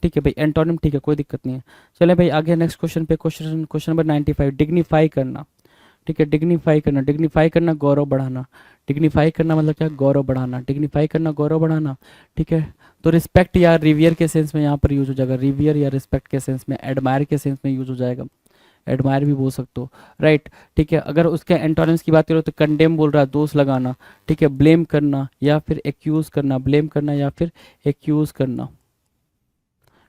ठीक है भाई, एंटोनिम ठीक है, कोई दिक्कत नहीं है। चले भाई आगे नेक्स्ट क्वेश्चन पे, क्वेश्चन क्वेश्चन नंबर 95। डिग्निफाई करना। ठीक है, डिग्निफाई करना, डिग्निफाई करना गौरव बढ़ाना। डिग्निफाई करना मतलब क्या, गौरव बढ़ाना, डिग्निफाई करना गौरव बढ़ाना। ठीक है, तो रिस्पेक्ट या रिवियर के सेंस में यहाँ पर यूज हो जाएगा, रिवियर या रिस्पेक्ट के सेंस में, एडमायर के सेंस में यूज हो जाएगा। एडमायर भी बोल सकते हो, राइट। ठीक है, अगर उसके एंटोनिम्स की बात करो तो कंडेम बोल रहा है दोष लगाना, ठीक है, ब्लेम करना या फिर एक्यूज करना, ब्लेम करना या फिर एक्यूज करना,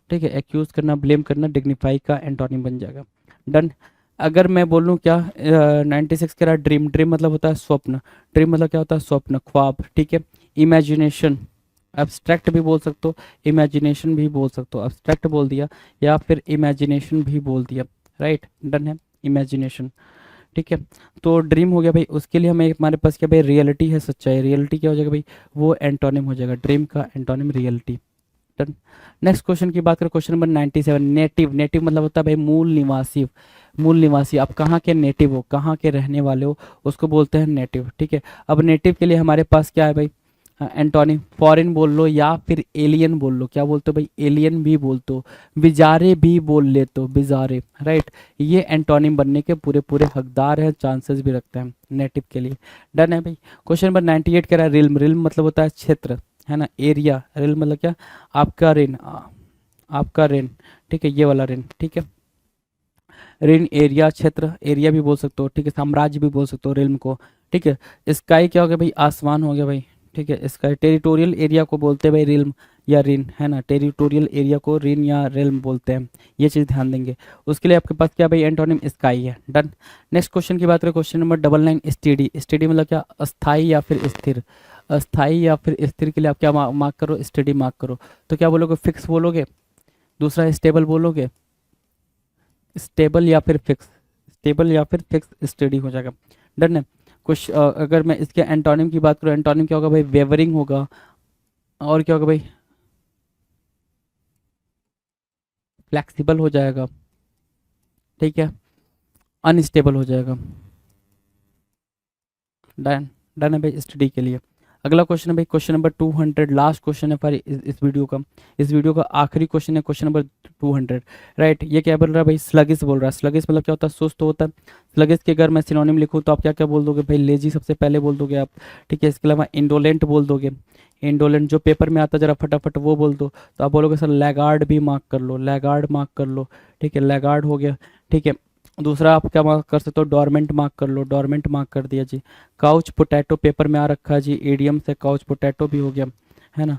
ठीक है, एक्यूज करना, ब्लेम करना, डिग्निफाई का एंटोनिम बन जाएगा। डन। अगर मैं बोलूँ क्या 96 कह रहा ड्रीम, ड्रीम मतलब होता है स्वप्न, ड्रीम मतलब क्या होता है स्वप्न, ख्वाब, ठीक है। इमेजिनेशन, एब्स्ट्रैक्ट भी बोल सकते हो, इमेजिनेशन भी बोल सकते हो, एब्स्ट्रैक्ट बोल दिया या फिर इमेजिनेशन भी बोल दिया, राइट। डन है, इमेजिनेशन, ठीक है। तो ड्रीम हो गया भाई, उसके लिए हमें हमारे पास क्या भाई रियलिटी है, सच्चाई, रियलिटी क्या हो जाएगा भाई, वो एंटोनिम हो जाएगा, ड्रीम का antonym reality. Done. Next question की बात करें, क्वेश्चन नंबर 97, नेटिव, नेटिव मतलब होता है भाई मूल निवासी, मूल निवासी, आप कहाँ के नेटिव हो, कहाँ के रहने वाले हो, उसको बोलते हैं नेटिव, ठीक है। अब नेटिव के लिए हमारे पास क्या है भाई, एंटोनिम, फॉरेन बोल लो या फिर एलियन बोल लो, क्या बोलते हो भाई, एलियन भी बोलते हो, बिजारे भी बोल लेते हो, बिजारे, राइट। ये एंटोनिम बनने के पूरे पूरे हकदार हैं, चांसेस भी रखते हैं नेटिव के लिए। डन है भाई। क्वेश्चन नंबर 98 कह रहा है रिल्म, रिल्म मतलब होता है क्षेत्र, है ना, एरिया, रिल्म मतलब क्या, आपका रेन, आपका रेन, ठीक है, ये वाला रेन, ठीक है, रेन एरिया, क्षेत्र, एरिया भी बोल सकते हो, ठीक है, साम्राज्य भी बोल सकते हो रिल्म को, ठीक है। स्काई क्या हो गया भाई, आसमान हो गया भाई, ठीक है, स्काई। टेरिटोरियल एरिया को बोलते हैं भाई रिल्म या रिन, है ना, टेरिटोरियल एरिया को रिन या रिल्म बोलते हैं, ये चीज़ ध्यान देंगे। उसके लिए आपके पास क्या भाई एंटोनिम स्काई है। डन। नेक्स्ट क्वेश्चन की बात करें, क्वेश्चन नंबर 99, स्टेडी, स्टेडी मतलब क्या, अस्थाई या फिर स्थिर, अस्थाई या फिर स्थिर के लिए आप क्या मार्क करो, स्टेडी मार्क करो, तो क्या बोलोगे, फिक्स बोलोगे, दूसरा स्टेबल बोलोगे, स्टेबल या फिर फिक्स, स्टेबल या फिर फिक्स स्टडी हो जाएगा। डन है। कुछ अगर मैं इसके एंटोनिम की बात करूँ, एंटोनिम क्या होगा भाई, वेवरिंग होगा, और क्या होगा भाई, फ्लेक्सिबल हो जाएगा, ठीक है, अनस्टेबल हो जाएगा। डन। डन है भाई स्टडी के लिए। अगला क्वेश्चन है भाई क्वेश्चन नंबर 200, लास्ट क्वेश्चन है फॉर इस वीडियो का, इस वीडियो का आखिरी क्वेश्चन है क्वेश्चन नंबर 200, राइट। ये क्या बोल रहा है भाई, स्लगिस बोल रहा है, स्लगिस मतलब क्या होता है, सुस्त होता है। स्लगिस के अगर मैं सिनोनिम लिखूँ तो आप क्या क्या बोल दोगे भाई, लेजी सबसे पहले बोल दोगे आप, ठीक है, इसके अलावा इंडोलेंट बोल दोगे, इंडोलेंट जो पेपर में आता जरा फटाफट वो बोल दो, तो आप बोलोगे सर लैगार्ड भी मार्क कर लो, लैगार्ड मार्क कर लो, ठीक है, लैगार्ड हो गया, ठीक है। दूसरा आप क्या मार्क कर सकते हो, डोरमेंट मार्क कर लो, डोरमेंट मार्क कर दिया जी। काउच पोटैटो पेपर में आ रखा है जी, एडियम से काउच पोटैटो भी हो गया, है ना।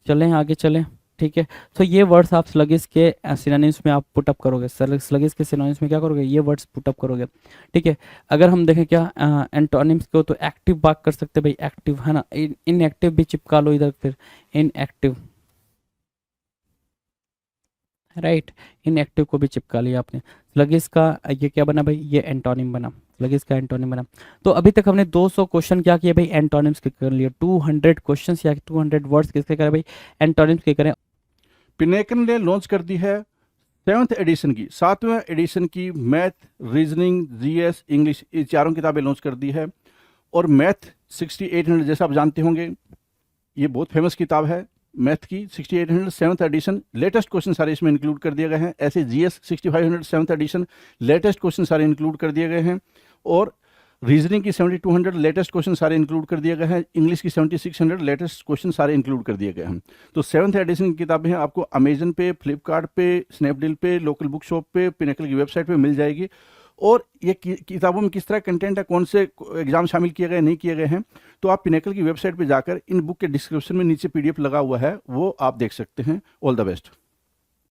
चलें आगे चलें, ठीक है। तो ये वर्ड्स आप स्लगिस के सिनोनिम्स में आप पुटअप करोगे, स्लगिस के सिनोनिम्स में क्या करोगे, ये वर्ड्स पुटअप करोगे, ठीक है। अगर हम देखें क्या एंटोनिम्स को, तो एक्टिव मार्क कर सकते हैं भाई, एक्टिव, है ना, इनएक्टिव भी चिपका लो इधर, फिर इनएक्टिव, राइट, इनएक्टिव को भी चिपका लिया आपने। स्लगिस का ये क्या बना भाई, ये एंटोनिम बना, स्लगिस का एंटोनिम बना। तो अभी तक हमने 200 क्वेश्चन क्या किए भाई, एंटोनिम्स के कर लिए, 200 क्वेश्चंस या 200 वर्ड्स किसके करें भाई, एंटोनिम्स के करें। पिनेकल ने लॉन्च कर दी है 7th एडिशन की, 7वें एडिशन की मैथ, रीजनिंग, जीएस, इंग्लिश, ये चारों किताबें लॉन्च कर दी है। और मैथ 6800 जैसा आप जानते होंगे, ये बहुत फेमस किताब है मैथ की, 6800 7th एडिशन, लेटेस्ट क्वेश्चन सारे इसमें इंक्लूड कर दिए गए हैं। ऐसे GS 6500 7th edition, latest question सारे इंक्लूड कर दिए गए हैं। और रीजनिंग की 7200 लेटेस्ट क्वेश्चन सारे इंक्लूड कर दिए गए हैं। इंग्लिश की 7600 लेटेस्ट क्वेश्चन सारे इंक्लूड कर दिए गए हैं। तो 7th एडिशन की किताबें हैं, आपको अमेजन पे, फ्लिपकार्ट पे, स्नैपडील पे, लोकल बुक शॉप पे, पिनेकल की वेबसाइट पे मिल जाएगी। और ये किताबों में किस तरह कंटेंट है, कौन से एग्जाम शामिल किए गए नहीं किए गए हैं, तो आप पिनेकल की वेबसाइट पे जाकर इन बुक के डिस्क्रिप्शन में नीचे पीडीएफ लगा हुआ है, वो आप देख सकते हैं। All the best.